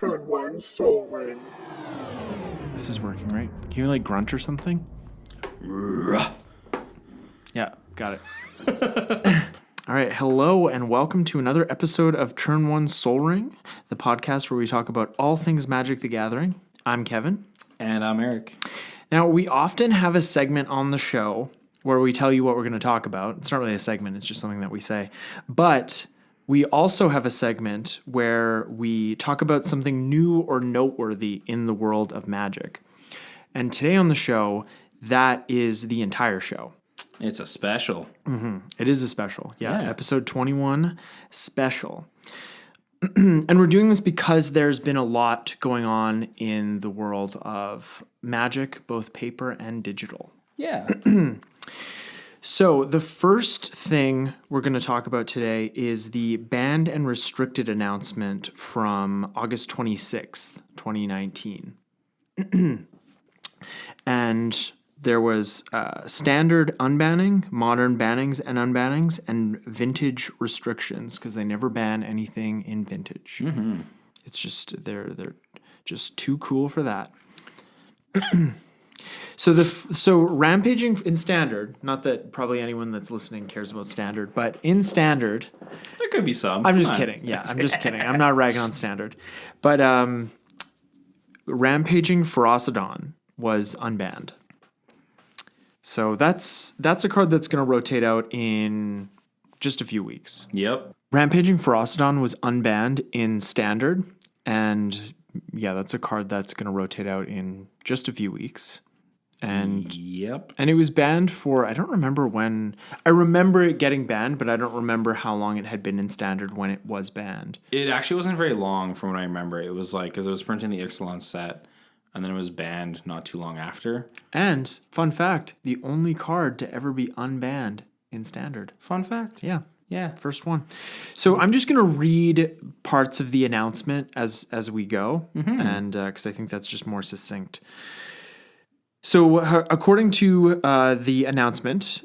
Turn one soul ring. This is working, right? Can you like grunt or something? Yeah, got it. All right, hello and welcome to another episode of Turn One Soul Ring, the podcast where we talk about all things Magic the Gathering. I'm Kevin. And I'm Eric. Now, we often have a segment on the show where we tell you what we're going to talk about. It's not really a segment, it's just something that we say. But we also have a segment where we talk about something new or noteworthy in the world of Magic. And today on the show, that is the entire show. It's a special. Mm-hmm. It is a special. Yeah. Episode 21 special. And we're doing this because there's been a lot going on in the world of Magic, both paper and digital. Yeah. So the first thing we're going to talk about today is the banned and restricted announcement from August 26th, 2019. And there was standard unbanning, modern bannings and unbannings, and vintage restrictions because they never ban anything in vintage. Mm-hmm. It's just they're just too cool for that. So rampaging in standard. Not that probably anyone that's listening cares about standard, but in standard, There could be some. I'm just kidding. Yeah, I'm just kidding. I'm not ragging on standard, but rampaging Ferocidon was unbanned. So that's a card that's going to rotate out in just a few weeks. Yep. Rampaging Ferocidon was unbanned in Standard, and yeah, that's a card that's going to rotate out in just a few weeks. And Yep. and it was banned for, I don't remember when. I remember it getting banned, but I don't remember how long it had been in Standard when it was banned. It actually wasn't very long from what I remember. It was like, because it was printing the Ixalan set, and then it was banned not too long after. And, fun fact, the only card to ever be unbanned in Standard. Fun fact. Yeah. Yeah. First one. So I'm just going to read parts of the announcement as we go, and because I think that's just more succinct. So according to the announcement,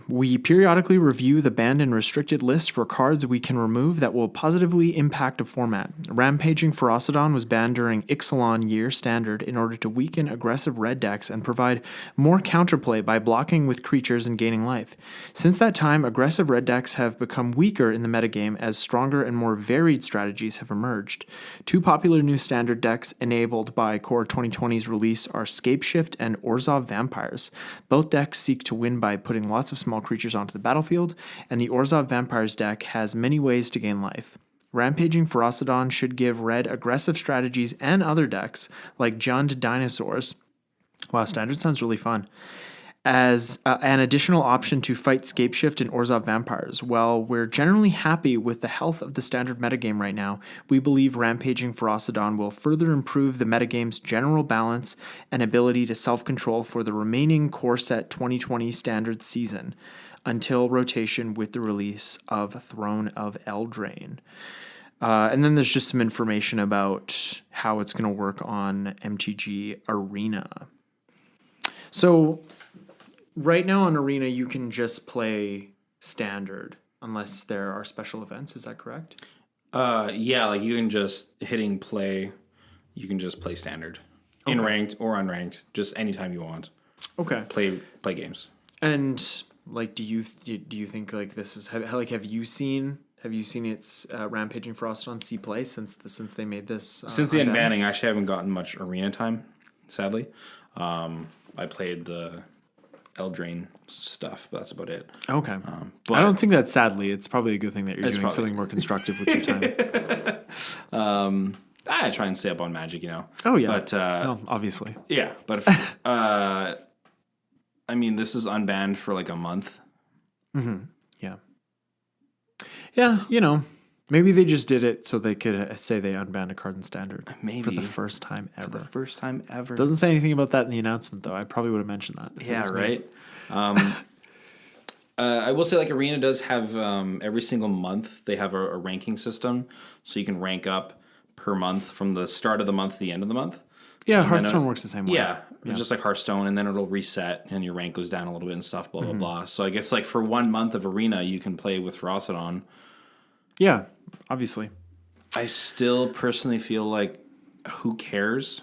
we periodically review the banned and restricted list for cards we can remove that will positively impact a format. Rampaging Ferocidon was banned during Ixalan Year Standard in order to weaken aggressive red decks and provide more counterplay by blocking with creatures and gaining life. Since that time, aggressive red decks have become weaker in the metagame as stronger and more varied strategies have emerged. Two popular new Standard decks enabled by Core 2020's release are Scapeshift and Orzhov Vampires. Both decks seek to win by putting lots of small creatures onto the battlefield, and the Orzhov Vampires deck has many ways to gain life. Rampaging Ferocidon should give red aggressive strategies and other decks, like Jund Dinosaurs. Wow, Standard sounds really fun. As an additional option to fight Scapeshift and Orzhov Vampires. While we're generally happy with the health of the Standard metagame right now, we believe Rampaging Ferocidon will further improve the metagame's general balance and ability to self-control for the remaining Core Set 2020 Standard season, until rotation with the release of Throne of Eldraine. And then there's just some information about how it's going to work on MTG Arena. So right now on Arena, you can just play Standard unless there are special events. Is that correct? Yeah, like you can just hitting play, you can just play Standard. In ranked or unranked, just anytime you want. Okay. Play games. And like, do you think like this is have you seen its Rampaging Ferocidon see play since they made this? Since the unbanning, I actually haven't gotten much arena time, sadly. I played the Eldraine stuff, but that's about it. Okay. But I don't think that sadly. It's probably a good thing that you're doing something more constructive with your time. I try and stay up on Magic, you know. Oh yeah. But no, obviously. yeah, but I mean, this is unbanned for like a month. Mm-hmm. Yeah. Yeah, you know, maybe they just did it so they could say they unbanned a card in Standard. Maybe. For the first time ever. For the first time ever. Doesn't say anything about that in the announcement, though. I probably would have mentioned that. Yeah, right. I will say, like, Arena does have every single month they have a ranking system, so you can rank up per month from the start of the month to the end of the month. Yeah, Hearthstone works the same way. Yeah, just like Hearthstone, and then it'll reset and your rank goes down a little bit and stuff, blah, blah, blah. So I guess like for 1 month of Arena, you can play with Ferocidon. Yeah, obviously. I still personally feel like, who cares?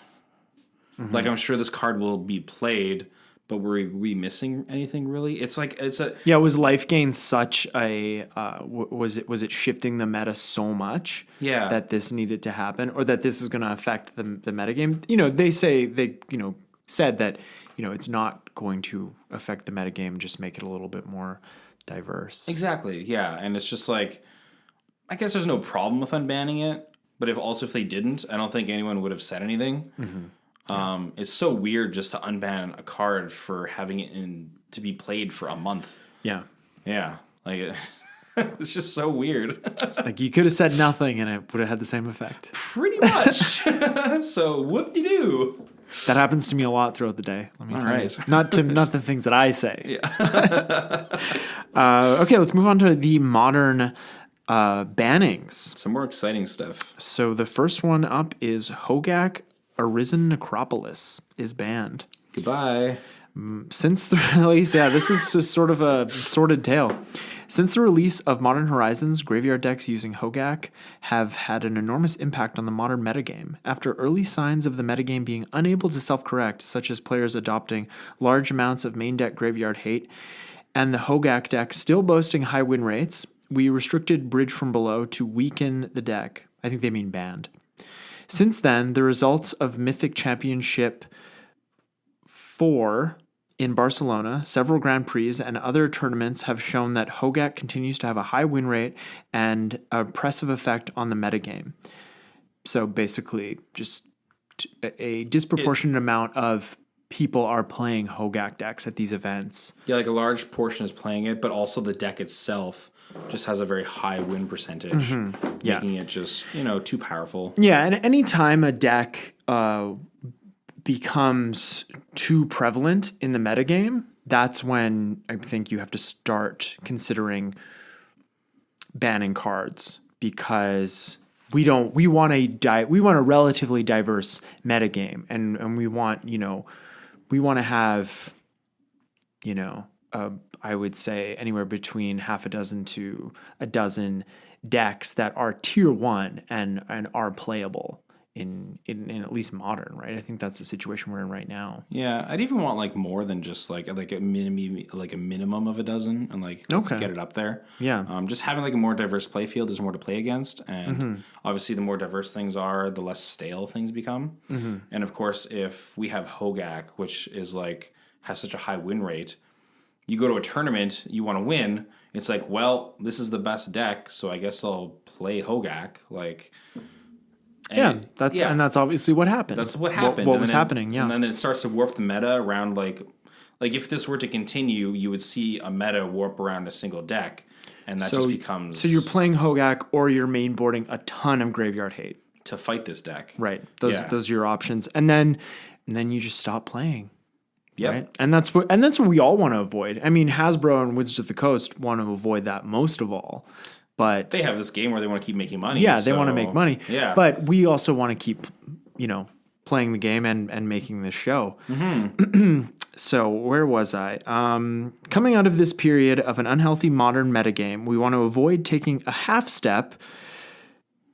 Like, I'm sure this card will be played, but were we missing anything really? It's like, Was life gain such a was it shifting the meta so much Yeah. that this needed to happen, or that this is going to affect the metagame? They said that it's not going to affect the metagame, just make it a little bit more diverse. Exactly, yeah. And it's just like, I guess there's no problem with unbanning it, but if they didn't, I don't think anyone would have said anything. It's so weird just to unban a card for having it to be played for a month. Yeah. Yeah, like it's just so weird. Like, you could have said nothing and it would have had the same effect. Pretty much. So whoop-de-doo. That happens to me a lot throughout the day. Let me tell right. you. Not the things that I say. Yeah. Okay, let's move on to the modern bannings. Some more exciting stuff. So the first one up is Hogak Arisen Necropolis is banned. Goodbye. Since the release, this is just sort of a sordid tale. Since the release of Modern Horizons, graveyard decks using Hogak have had an enormous impact on the modern metagame. After early signs of the metagame being unable to self-correct, such as players adopting large amounts of main deck graveyard hate, and the Hogak deck still boasting high win rates, we restricted Bridge from Below to weaken the deck. I think they mean banned. Since then, the results of Mythic Championship 4 in Barcelona, several Grand Prix, and other tournaments have shown that Hogak continues to have a high win rate and a oppressive effect on the metagame. So basically, just a disproportionate amount of people are playing Hogak decks at these events. Yeah, like a large portion is playing it, but also the deck itself just has a very high win percentage, making it just, too powerful. Yeah, and anytime a deck becomes too prevalent in the metagame, that's when I think you have to start considering banning cards, because we want a relatively diverse metagame, and we want to have I would say anywhere between half a dozen to a dozen decks that are tier 1 and are playable in at least modern, right? I think that's the situation we're in right now. Yeah, I'd even want like more than just like a minimum of a dozen, and let's get it up there. Yeah. Just having like a more diverse play field, there's more to play against, and obviously the more diverse things are, the less stale things become. And of course, if we have Hogak, which is has such a high win rate, you go to a tournament, you want to win. It's like, well, this is the best deck, so I guess I'll play Hogak. And that's obviously what happened. That's what happened. What was happening, yeah. And then it starts to warp the meta around like if this were to continue, you would see a meta warp around a single deck, and that just becomes... So you're playing Hogak, or you're mainboarding a ton of graveyard hate to fight this deck. Right. Those are your options. And then you just stop playing. Yep. Right? And that's what we all want to avoid. I mean, Hasbro and Wizards of the Coast want to avoid that most of all. But they have this game where they want to keep making money. Yeah, they want to make money. Yeah. But we also want to keep, playing the game and making this show. So where was I? Coming out of this period of an unhealthy modern metagame, we want to avoid taking a half step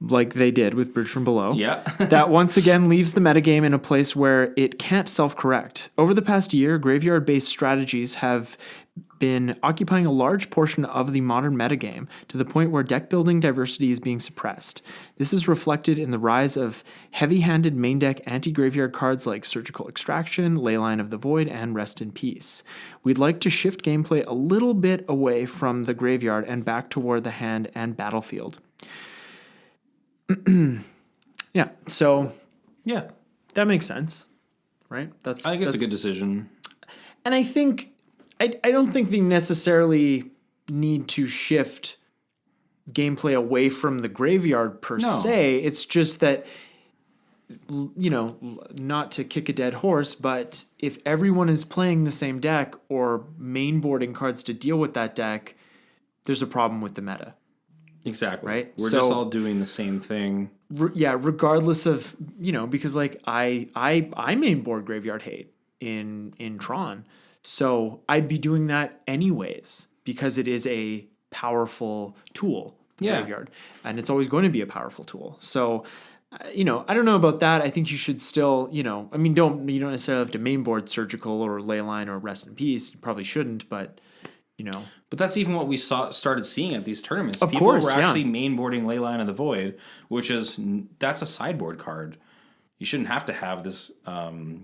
like they did with Bridge from Below. Yeah. That once again leaves the metagame in a place where it can't self-correct. Over the past year, graveyard-based strategies have been occupying a large portion of the modern metagame, to the point where deck building diversity is being suppressed. This is reflected in the rise of heavy-handed main deck anti-graveyard cards like Surgical Extraction, Leyline of the Void, and Rest in Peace. We'd like to shift gameplay a little bit away from the graveyard and back toward the hand and battlefield. Yeah, so Yeah. that makes sense, right? I think it's a good decision. And I think I don't think they necessarily need to shift gameplay away from the graveyard per se. It's just that, not to kick a dead horse, but if everyone is playing the same deck or mainboarding cards to deal with that deck, there's a problem with the meta. Exactly. Right? We're just all doing the same thing. Regardless of, because I mainboard Graveyard Hate in Tron. So I'd be doing that anyways, because it is a powerful tool. Yeah. graveyard, and it's always going to be a powerful tool. So, I don't know about that. I think you should still, you don't necessarily have to mainboard Surgical or Leyline or Rest in Peace. You probably shouldn't, but But that's even what we started seeing at these tournaments. Of People course, were yeah. actually mainboarding Leyline of the Void, that's a sideboard card. You shouldn't have to have this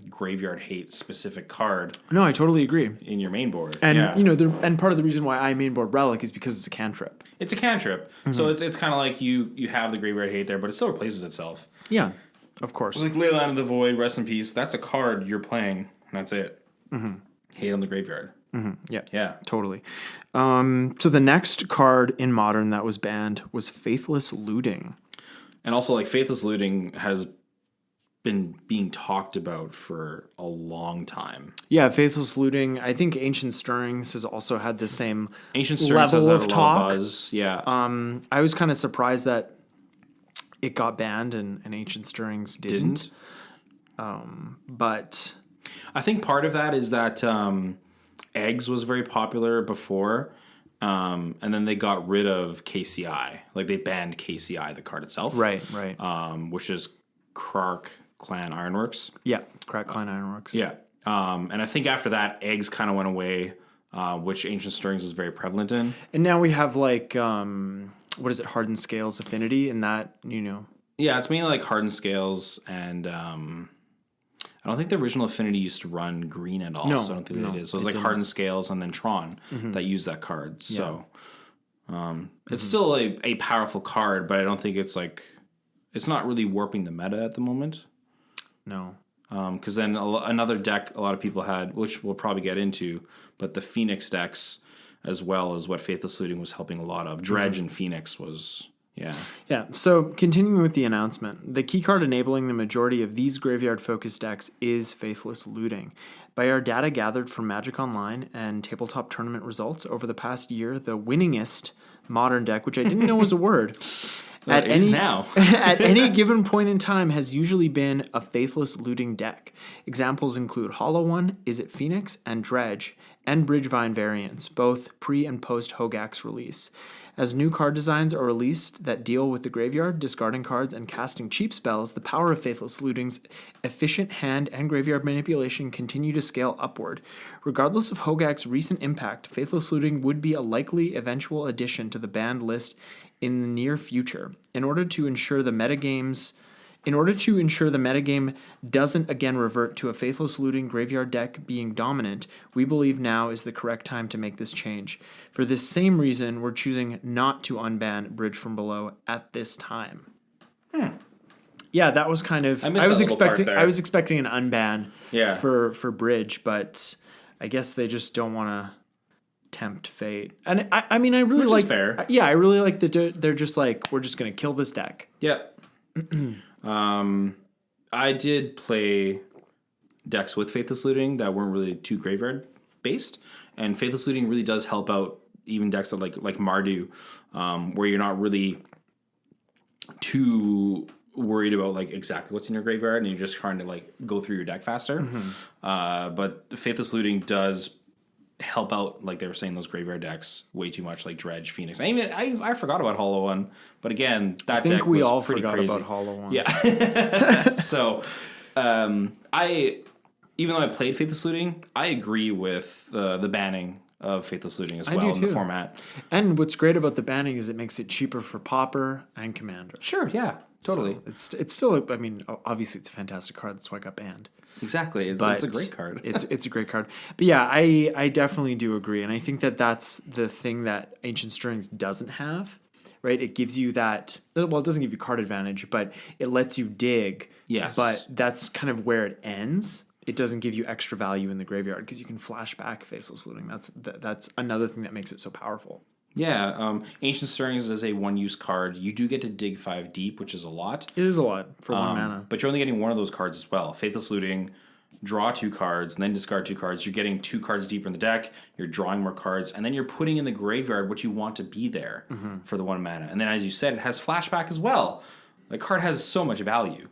graveyard hate specific card No, I totally agree. in your main board. And yeah. and part of the reason why I mainboard Relic is because it's a cantrip. It's a cantrip, so it's kind of like you have the graveyard hate there, but it still replaces itself. Yeah, of course. Like Leyline of the Void, Rest in Peace. That's a card you're playing. That's it. Hate on the graveyard. Yeah, Yeah. totally. So the next card in Modern that was banned was Faithless Looting. And also, like, Faithless Looting has been being talked about for a long time. Yeah, Faithless Looting. I think Ancient Stirrings has also had the same Ancient Stirrings level has of had a talk. lot of buzz. Yeah. I was kind of surprised that it got banned and Ancient Stirrings didn't. But I think part of that is that Eggs was very popular before, and then they got rid of KCI. Like, they banned KCI, the card itself. right. Which is Krark Clan Ironworks. Yeah, Crack Klein Ironworks. Yeah. And I think after that, Eggs kind of went away, which Ancient Stirrings was very prevalent in. And now we have like what is it, Hardened Scales Affinity, and that Yeah, it's mainly like Hardened Scales, and I don't think the original Affinity used to run green at all, so I don't think they did. So it was like Hardened Scales and then Tron that used that card. So it's still a powerful card, but I don't think it's not really warping the meta at the moment. No. Because then another deck a lot of people had, which we'll probably get into, but the Phoenix decks as well is what Faithless Looting was helping a lot of. Dredge and Phoenix was, yeah. Yeah, so continuing with the announcement, the key card enabling the majority of these graveyard-focused decks is Faithless Looting. By our data gathered from Magic Online and tabletop tournament results over the past year, the winningest Modern deck, which I didn't know was a word, at any given point in time has usually been a Faithless Looting deck. Examples include Hollow One, Is It Phoenix, and Dredge, and Bridgevine variants, both pre- and post-Hogak's release. As new card designs are released that deal with the graveyard, discarding cards, and casting cheap spells, the power of Faithless Looting's efficient hand and graveyard manipulation continue to scale upward. Regardless of Hogak's recent impact, Faithless Looting would be a likely eventual addition to the banned list in the near future. In order to ensure the metagame doesn't again revert to a Faithless Looting graveyard deck being dominant, we believe now is the correct time to make this change. For this same reason, we're choosing not to unban Bridge from Below at this time. Yeah, that was kind of. I was expecting an unban for Bridge, but I guess they just don't want to tempt fate. And I mean, I really like. Fair. Yeah, I really like that they're just like, we're just gonna kill this deck. Yeah. I did play decks with Faithless Looting that weren't really too graveyard based, and Faithless Looting really does help out even decks that like Mardu, where you're not really too worried about like exactly what's in your graveyard, and you're just trying to like go through your deck faster. But Faithless Looting does help out, like they were saying, those graveyard decks way too much, like Dredge, Phoenix. I forgot about Hollow One, but again, that deck was all pretty forgot crazy. about Hollow One. Yeah. So, even though I played Faithless Looting, I agree with the banning of Faithless Looting as well in the format. And what's great about the banning is it makes it cheaper for Pauper and Commander. Sure, yeah, totally. So it's still, I mean, obviously it's a fantastic card. That's why it got banned. Exactly. It's a great card. it's a great card. But yeah, I definitely do agree. And I think that's the thing that Ancient Stirrings doesn't have, right? It gives you that, well, it doesn't give you card advantage, but it lets you dig. Yes. But that's kind of where it ends. It doesn't give you extra value in the graveyard because you can flash back Faithless Looting. That's another thing that makes it so powerful. Yeah, Ancient Stirrings is a one-use card. You do get to dig 5 deep, which is a lot. It is a lot for 1 mana. But you're only getting one of those cards as well. Faithless Looting, draw 2 cards, and then discard 2 cards. You're getting 2 cards deeper in the deck. You're drawing more cards, and then you're putting in the graveyard what you want to be there for the 1 mana. And then, as you said, it has flashback as well. The card has so much value.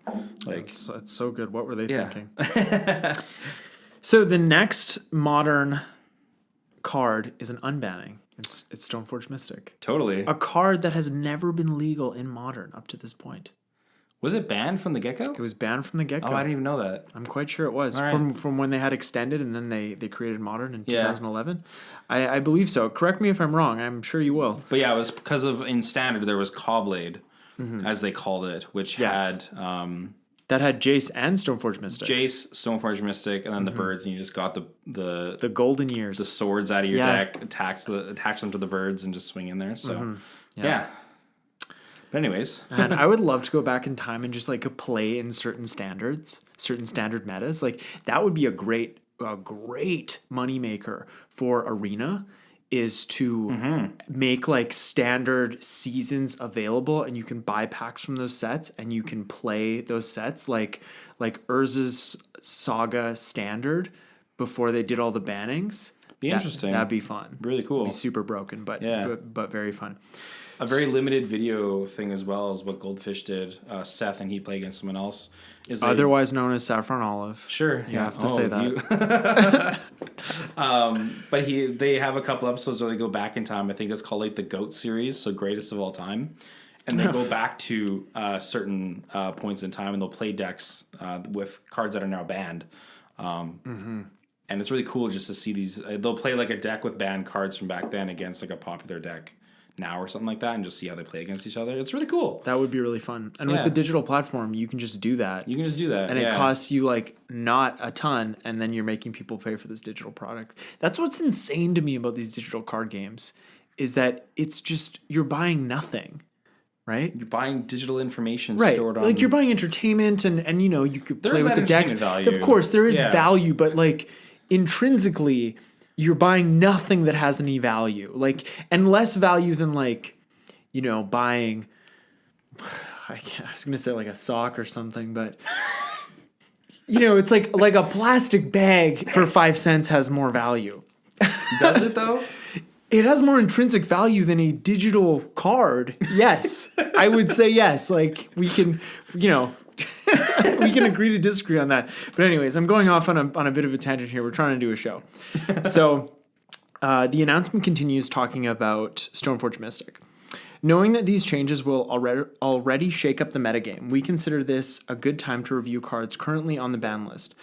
Like, it's so good. What were they thinking? So the next Modern card is an unbanning. It's Stoneforge Mystic. Totally. A card that has never been legal in Modern up to this point. Was it banned from the get-go? It was banned from the get-go. Oh, I didn't even know that. I'm quite sure it was. Right. From when they had Extended and then they created Modern in Yeah. 2011. I believe so. Correct me if I'm wrong. I'm sure you will. But yeah, it was because of in Standard there was Cawblade, as they called it, which had That had Jace and Stoneforge Mystic. Jace, Stoneforge Mystic, and then the birds, and you just got The golden years. the swords out of your deck, attach them to the birds, and just swing in there. So yeah. But anyways, And I would love to go back in time and just like play in certain standard metas. Like that would be a great moneymaker for Arena, is to make like standard seasons available, and you can buy packs from those sets and you can play those sets like Urza's Saga Standard before they did all the bannings. be interesting. That'd be fun. Really cool. Be super broken, but very fun. A very limited video thing as well is what Goldfish did. Seth and he played against someone else. Otherwise known as Saffron Olive. Sure, You have to say that. But they have a couple episodes where they go back in time. I think it's called like the GOAT series, so greatest of all time. And they go back to certain points in time, and they'll play decks with cards that are now banned. And it's really cool just to see these. They'll play like a deck with banned cards from back then against like a popular deck now or something like that, and just see how they play against each other. It's really cool. That would be really fun. And with the digital platform, you can just do that. You can just do that. And it costs you like not a ton, and then you're making people pay for this digital product. That's what's insane to me about these digital card games, is that it's just you're buying nothing. Right? You're buying digital information Right. stored on. Like you're buying entertainment and you know, you could play with the decks. Value. Of course, there is Yeah. value, but like intrinsically, you're buying nothing that has any value. Like, and less value than like, you know, buying I was gonna say like a sock or something, but you know, it's like a plastic bag for 5 cents has more value. Does it though? It has more intrinsic value than a digital card. Yes. I would say yes. Like we can, you know, we can agree to disagree on that. But anyways, I'm going off on a bit of a tangent here. We're trying to do a show. So the announcement continues talking about Stoneforge Mystic. Knowing that these changes will already shake up the metagame, we consider this a good time to review cards currently on the ban list.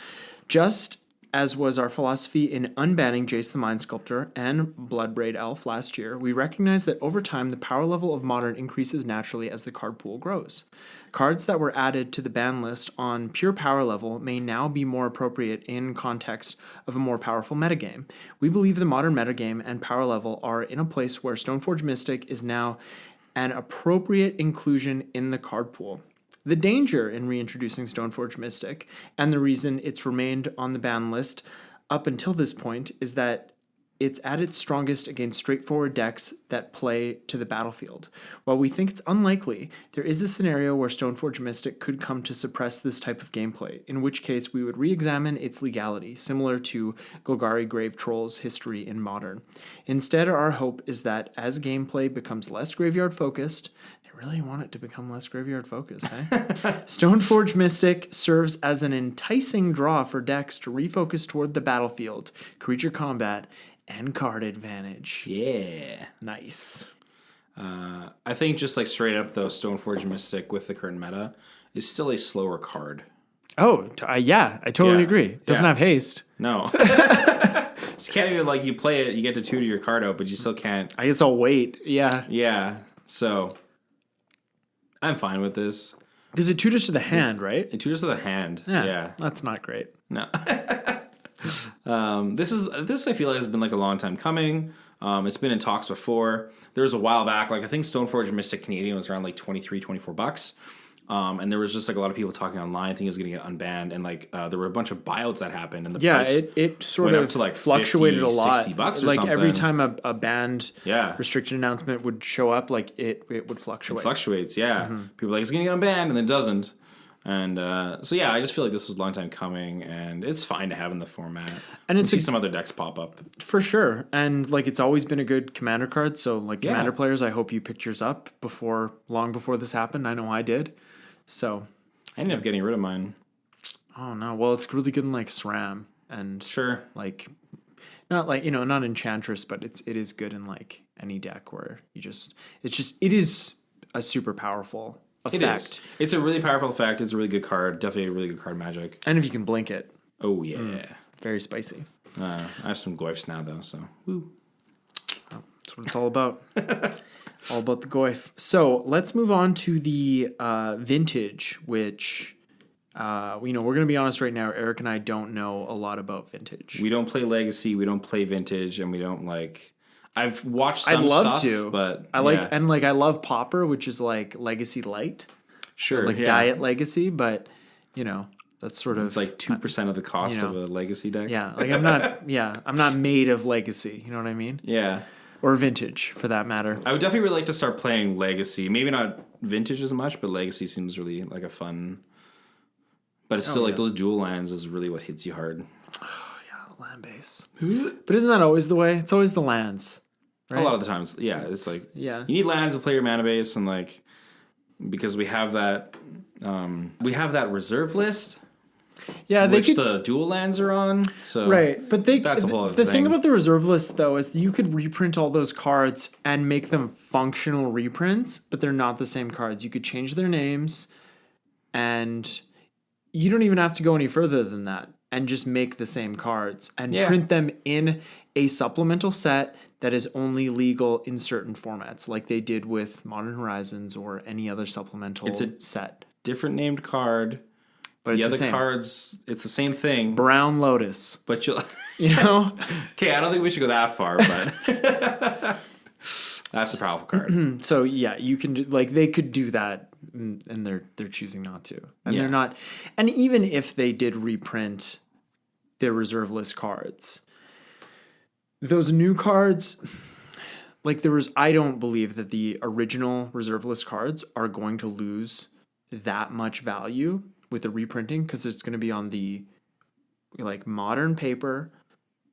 Just as was our philosophy in unbanning Jace the Mind Sculptor and Bloodbraid Elf last year, we recognize that over time the power level of Modern increases naturally as the card pool grows. Cards that were added to the ban list on pure power level may now be more appropriate in context of a more powerful metagame. We believe the Modern metagame and power level are in a place where Stoneforge Mystic is now an appropriate inclusion in the card pool. The danger in reintroducing Stoneforge Mystic, and the reason it's remained on the ban list up until this point, is that it's at its strongest against straightforward decks that play to the battlefield. While we think it's unlikely, there is a scenario where Stoneforge Mystic could come to suppress this type of gameplay, in which case we would re-examine its legality, similar to Golgari Grave Troll's history in Modern. Instead, our hope is that as gameplay becomes less graveyard-focused, really want it to become less graveyard focused, eh? Stoneforge Mystic serves as an enticing draw for decks to refocus toward the battlefield, creature combat, and card advantage. Yeah. Nice. I think just like straight up though, Stoneforge Mystic with the current meta is still a slower card. Oh, yeah, I totally agree. It doesn't have haste. No. You can't even like you play it, you get to tutor your card out, but you still can't. I guess I'll wait. Yeah. Yeah. So I'm fine with this. Because it tutors to the hand, right? It tutors to the hand. Yeah. That's not great. No. This I feel like has been like a long time coming. It's been in talks before. There was a while back, like I think Stoneforge Mystic Canadian was around like $23-24. And there was just like a lot of people talking online. I think it was going to get unbanned, and like there were a bunch of buyouts that happened, and the price it sort went of up to like fluctuated 50, a lot. $60 or like something. every time a banned Yeah. restricted announcement would show up, like it would fluctuate. It fluctuates, yeah. People are like it's going to get unbanned, and then it doesn't. And so yeah, I just feel like this was a long time coming, and it's fine to have in the format. And it's see some other decks pop up for sure. And like it's always been a good commander card. So like commander players, I hope you picked yours up long before this happened. I know I did. So I ended up getting rid of mine. Oh no! Well, it's really good in like SRAM and sure, like not like not Enchantress, but it is good in like any deck where it is a super powerful effect. It is. It's a really powerful effect. It's a really good card. Definitely a really good card Magic. And if you can blink it. Oh, yeah. Very spicy. I have some Goifs now, though, so. Woo. That's what it's all about. All about the Goif. So let's move on to the Vintage, which, we're going to be honest right now. Eric and I don't know a lot about Vintage. We don't play Legacy, we don't play Vintage, and we don't I've watched some I'd love stuff, to, but I love Pauper, which is like Legacy Light. Sure, Diet Legacy, but, that's sort of... It's like 2% of the cost of a Legacy deck. Yeah, I'm not made of Legacy, you know what I mean? Yeah. Or Vintage, for that matter. I would definitely really like to start playing Legacy. Maybe not Vintage as much, but Legacy seems really like a fun... But it's still those dual lands is really what hits you hard. Oh, yeah, the land base. But isn't that always the way? It's always the lands, right? A lot of the times, yeah. It's like... Yeah. You need lands to play your mana base, and because we have that... reserve list... Yeah, the dual lands are on. So right, but that's a whole other the thing. thing about the reserve list though is you could reprint all those cards and make them functional reprints, but they're not the same cards. You could change their names, and you don't even have to go any further than that, and just make the same cards and print them in a supplemental set that is only legal in certain formats, like they did with Modern Horizons or any other supplemental set. Different named card. But the it's other cards, it's the same thing. Brown Lotus. But you'll... Okay, I don't think we should go that far, but... That's a powerful card. So, yeah, you can... they could do that, and they're choosing not to. And they're not... And even if they did reprint their reserve list cards, those new cards... I don't believe that the original reserve list cards are going to lose that much value with the reprinting, because it's going to be on the modern paper,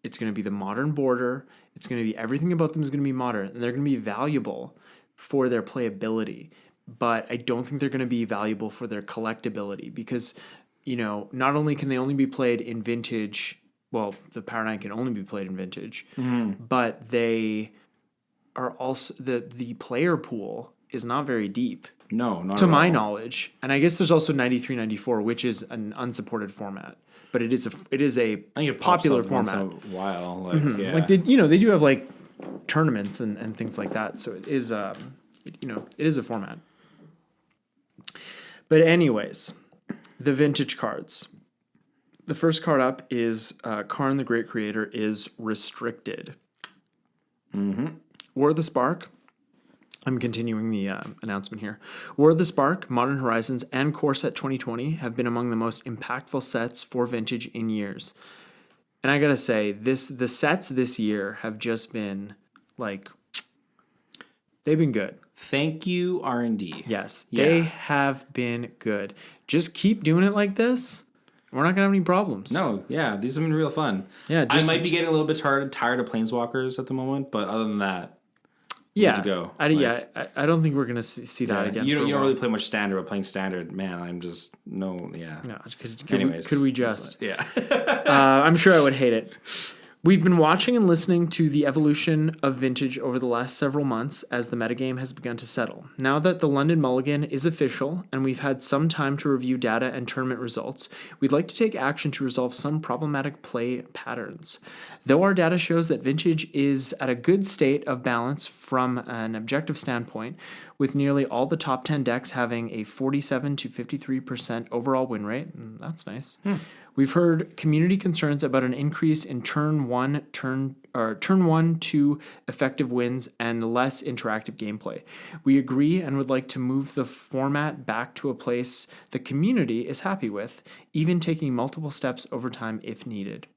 it's going to be the modern border, it's going to be everything about them is going to be modern, and they're going to be valuable for their playability, but I don't think they're going to be valuable for their collectability, because not only can they only be played in Vintage, well, the Power 9 can only be played in Vintage, but they are also the player pool is not very deep. No, not to at my all. knowledge. And I guess there's also 93, 94, which is an unsupported format, but it is a I think it popular pops up format. once in a while, They do have tournaments and things like that. So it is it is a format. But anyways, the Vintage cards. The first card up is Karn the Great Creator is restricted. War of the Spark. I'm continuing the announcement here. War of the Spark, Modern Horizons, and Core Set 2020 have been among the most impactful sets for Vintage in years. And I gotta say, the sets this year have just been they've been good. Thank you, R&D. Yes, they have been good. Just keep doing it like this. We're not gonna have any problems. No, yeah, these have been real fun. Yeah, I might be getting a little bit tired of Planeswalkers at the moment, but other than that, yeah, to go. I don't think we're gonna see that again. You don't really play much Standard, but playing Standard, man, I'm just no. Anyways, could we just? Yeah. I'm sure I would hate it. We've been watching and listening to the evolution of Vintage over the last several months as the metagame has begun to settle. Now that the London Mulligan is official and we've had some time to review data and tournament results, we'd like to take action to resolve some problematic play patterns. Though our data shows that Vintage is at a good state of balance from an objective standpoint, with nearly all the top 10 decks having a 47 to 53% overall win rate, that's nice. We've heard community concerns about an increase in turn 1-2 effective wins and less interactive gameplay. We agree and would like to move the format back to a place the community is happy with, even taking multiple steps over time if needed.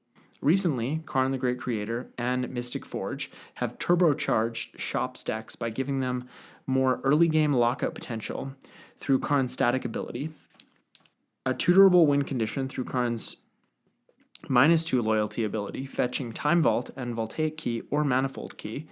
Recently, Karn the Great Creator and Mystic Forge have turbocharged Shop's decks by giving them more early game lockout potential through Karn's static ability, a tutorable win condition through Karn's -2 loyalty ability, fetching Time Vault and Voltaic Key or Manifold Key,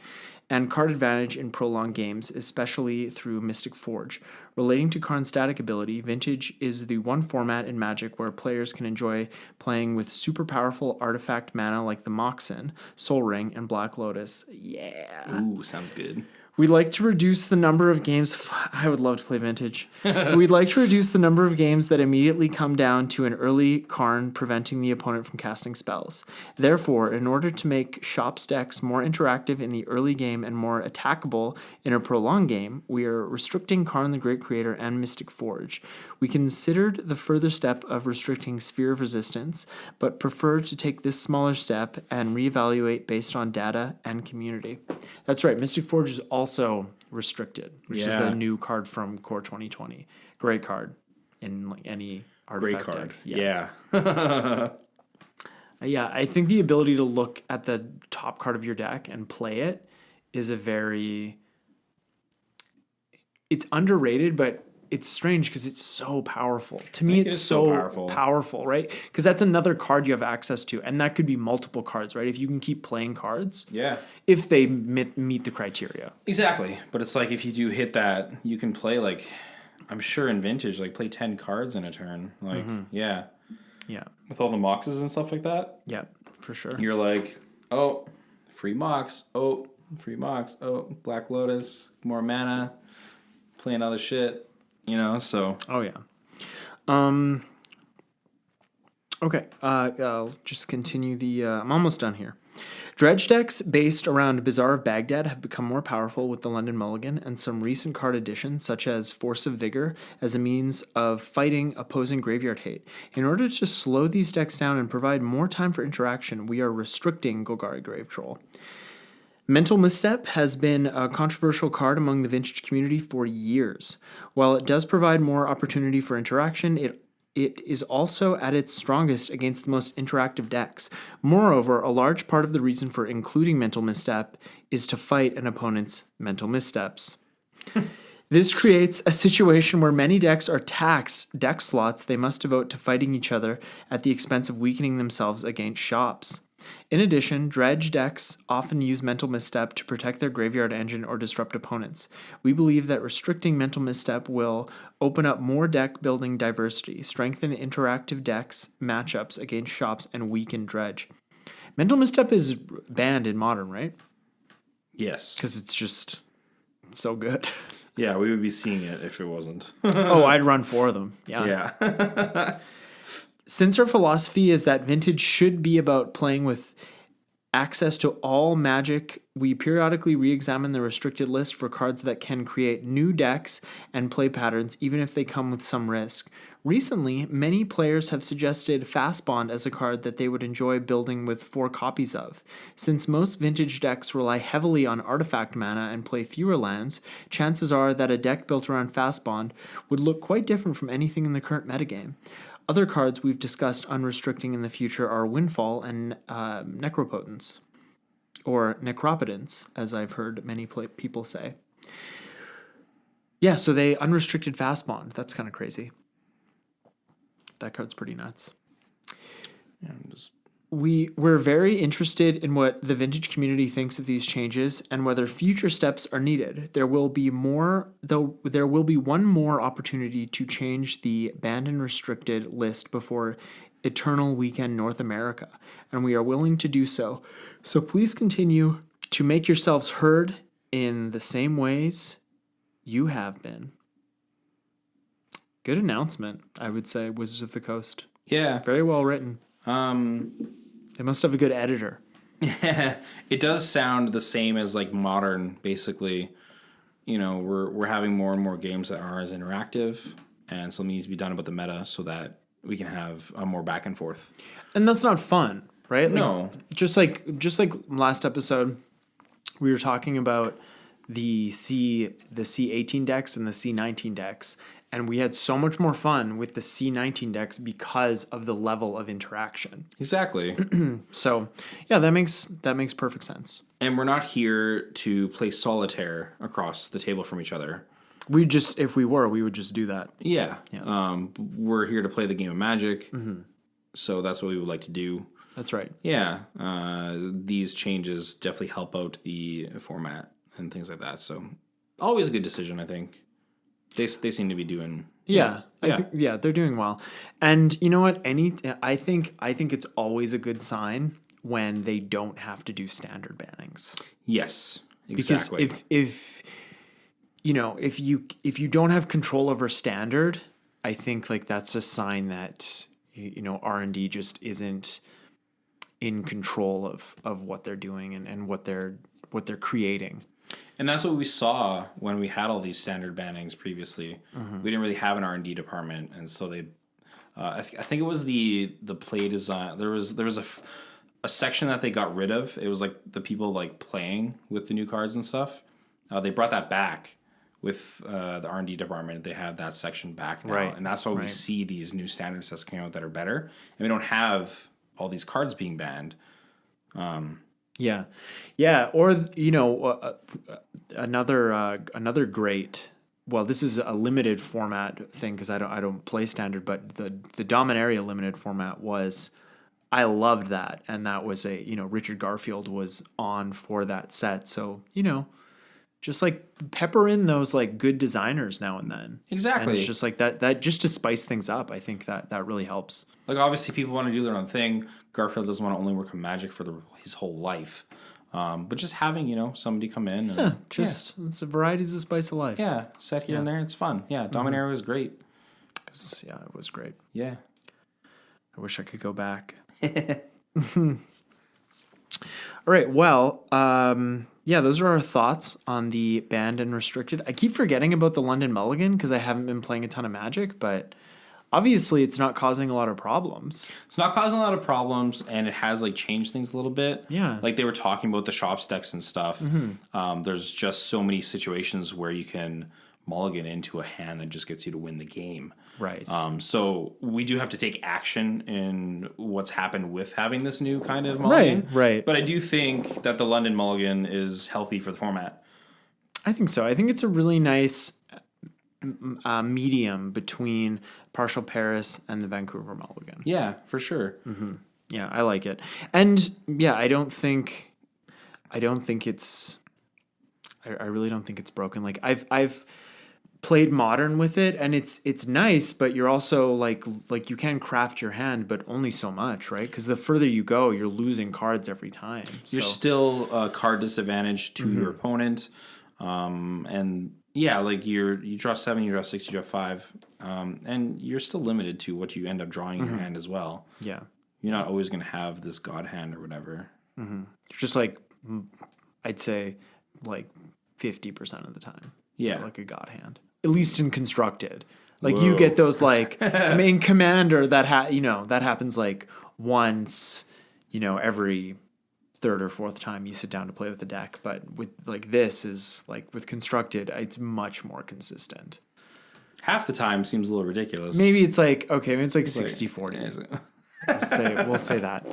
and card advantage in prolonged games, especially through Mystic Forge. Relating to Karn's static ability, Vintage is the one format in Magic where players can enjoy playing with super powerful artifact mana like the Moxen, Soul Ring, and Black Lotus. Yeah. Ooh, sounds good. We'd like to reduce the number of games. I would love to play Vintage. We'd like to reduce the number of games that immediately come down to an early Karn preventing the opponent from casting spells. Therefore, in order to make Shop's decks more interactive in the early game and more attackable in a prolonged game, we are restricting Karn the Great Creator and Mystic Forge. We considered the further step of restricting Sphere of Resistance, but prefer to take this smaller step and reevaluate based on data and community. That's right, Mystic Forge is also restricted, which is a new card from Core 2020. Great card in like any artifact Great card. deck. Yeah. Yeah, I think the ability to look at the top card of your deck and play it is it's underrated, but it's strange because it's so powerful. To me, it's so powerful, right? Because that's another card you have access to, and that could be multiple cards, right? If you can keep playing cards, if they meet the criteria. Exactly, but it's like if you do hit that, you can play like, I'm sure in Vintage, like play 10 cards in a turn. Like, yeah, with all the moxes and stuff like that. Yeah, for sure. You're like, oh, free mox. Oh, free mox. Oh, Black Lotus, more mana, playing other shit. You know, so. Oh, yeah. Okay, I'll just continue I'm almost done here. Dredge decks based around Bazaar of Baghdad have become more powerful with the London Mulligan and some recent card additions, such as Force of Vigor, as a means of fighting opposing graveyard hate. In order to slow these decks down and provide more time for interaction, we are restricting Golgari Grave Troll. Mental Misstep has been a controversial card among the Vintage community for years. While it does provide more opportunity for interaction, it is also at its strongest against the most interactive decks. Moreover, a large part of the reason for including Mental Misstep is to fight an opponent's mental missteps. This creates a situation where many decks are taxed deck slots they must devote to fighting each other at the expense of weakening themselves against shops. In addition, dredge decks often use Mental Misstep to protect their graveyard engine or disrupt opponents. We believe that restricting Mental Misstep will open up more deck building diversity, strengthen interactive decks matchups against shops, and weaken dredge. Mental Misstep is banned in Modern, right? Yes. Because it's just so good. Yeah, we would be seeing it if it wasn't. Oh, I'd run for them. Yeah. Since our philosophy is that Vintage should be about playing with access to all Magic, we periodically re-examine the restricted list for cards that can create new decks and play patterns, even if they come with some risk. Recently, many players have suggested Fast Bond as a card that they would enjoy building with 4 copies of. Since most Vintage decks rely heavily on artifact mana and play fewer lands, chances are that a deck built around Fast Bond would look quite different from anything in the current metagame. Other cards we've discussed unrestricting in the future are Windfall and Necropotence, or Necropotence, as I've heard many people say. Yeah, so they unrestricted Fast Bond. That's kind of crazy. That card's pretty nuts. Yeah, We're very interested in what the Vintage community thinks of these changes and whether future steps are needed. There will be one more opportunity to change the banned and restricted list before Eternal Weekend North America, and we are willing to do so. So please continue to make yourselves heard in the same ways you have been. Good announcement, I would say, Wizards of the Coast. Yeah. Very well written. They must have a good editor. Yeah, it does sound the same as like Modern, basically. You know, we're having more and more games that are as interactive, and something needs to be done about the meta so that we can have a more back and forth. And that's not fun, right? No. Just like last episode, we were talking about the C18 decks and the C19 decks. And we had so much more fun with the C19 decks because of the level of interaction. Exactly. So, yeah, that makes perfect sense. And we're not here to play solitaire across the table from each other. We would just do that. Yeah. We're here to play the game of Magic. So that's what we would like to do. That's right. Yeah, these changes definitely help out the format and things like that. So always a good decision, I think. They seem to be doing. Yeah, Yeah. they're doing well. And you know what? I think it's always a good sign when they don't have to do standard bannings. Yes, Because exactly. if you don't have control over standard, I think like that's a sign that R&D just isn't in control of what they're doing and what they're creating. And that's what we saw when we had all these standard bannings previously. We didn't really have an R&D department, and so they, I think it was the play design. There was a section that they got rid of. It was like the people like playing with the new cards and stuff. They brought that back with the R&D department. They have that section back now, Right, and that's why we see these new standard sets coming out that are better. And we don't have all these cards being banned. Yeah, yeah, or another great. Well, this is a limited format thing because I don't play standard, but the Dominaria limited format was. I loved that, and that was Richard Garfield was on for that set, so just like pepper in those like good designers now and then. Exactly. And it's just like that just to spice things up. I think that really helps. Like, obviously, people want to do their own thing. Garfield doesn't want to only work on Magic for his whole life. But just having, somebody come in. And, it's a variety's the spice of life. Yeah, set here and there. It's fun. Yeah, Dominaria was great. It was great. Yeah. I wish I could go back. All right. Well, those are our thoughts on the banned and restricted. I keep forgetting about the London Mulligan because I haven't been playing a ton of Magic, but obviously it's not causing a lot of problems. It's not causing a lot of problems, and it has like changed things a little bit. Yeah. Like they were talking about the shop decks and stuff. There's just so many situations where you can mulligan into a hand that just gets you to win the game. Right. So we do have to take action in what's happened with having this new kind of mulligan. Right. But I do think that the London mulligan is healthy for the format. I think so. I think it's a really nice medium between Partial Paris and the Vancouver mulligan. Yeah, for sure. Yeah, I like it. And yeah, I don't think it's I really don't think it's broken. Like I've played modern with it and it's nice, but you're also like you can craft your hand, but only so much, right? Because the further you go, you're losing cards every time. You're still a card disadvantage to your opponent. And yeah, like you draw 7, you draw 6, you draw 5. And you're still limited to what you end up drawing in your hand as well. Yeah. You're not always going to have this god hand or whatever. Just like, I'd say like 50% of the time. Yeah. Like a god hand. At least in constructed. Like you get those like, I mean, Commander that happens like once, every third or fourth time you sit down to play with the deck. But with like this is like with constructed, it's much more consistent. Half the time seems a little ridiculous. Maybe it's like, okay, maybe it's like 60-40. We'll say that.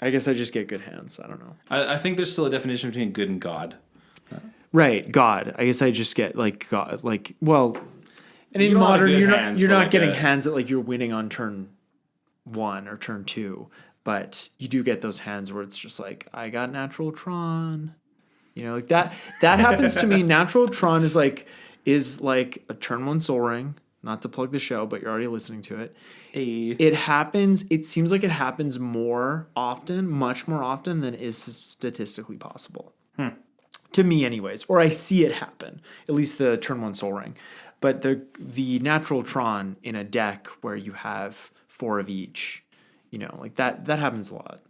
I guess I just get good hands. I don't know. I think there's still a definition between good and god. Right, God. I guess I just get like God, like and in You don't have modern good you're hands, not but like getting a- hands that like you're winning on turn 1 or turn 2, but you do get those hands where it's just like I got natural Tron, like that happens to me. Natural Tron is like a turn 1 Soul Ring. Not to plug the show, but you're already listening to it. Hey. It happens. It seems like it happens more often, much more often than is statistically possible. To me, anyways, or I see it happen. At least the turn 1 Soul Ring, but the natural Tron in a deck where you have 4 of each, like that happens a lot.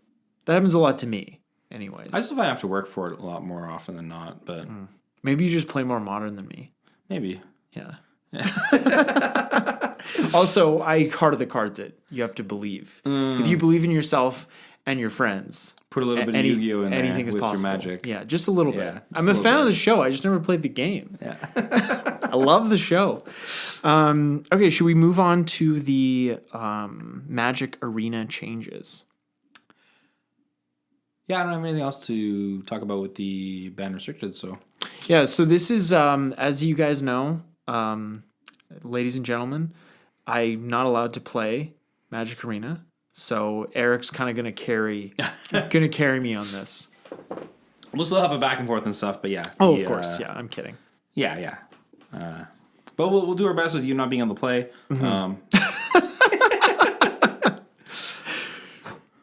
That happens a lot to me, anyways. I still find I have to work for it a lot more often than not, but Maybe you just play more modern than me. maybe. Yeah. Also, I heart of the cards it. You have to believe. If you believe in yourself and your friends, Put a little bit of Yu-Gi-Oh in there anything is with possible. your Magic. Yeah, just a little Yeah, bit. just I'm a a little fan bit. of the show. I just never played the game. Yeah. I love the show. Okay, should we move on to the Magic Arena changes? Yeah, I don't have anything else to talk about with the ban restricted, so. Yeah, so this is, as you guys know, ladies and gentlemen, I'm not allowed to play Magic Arena So Eric's kind of gonna carry me on this. We'll still have a back and forth and stuff, but yeah. Oh, of course. Yeah, I'm kidding. Yeah. But we'll do our best with you not being able to play.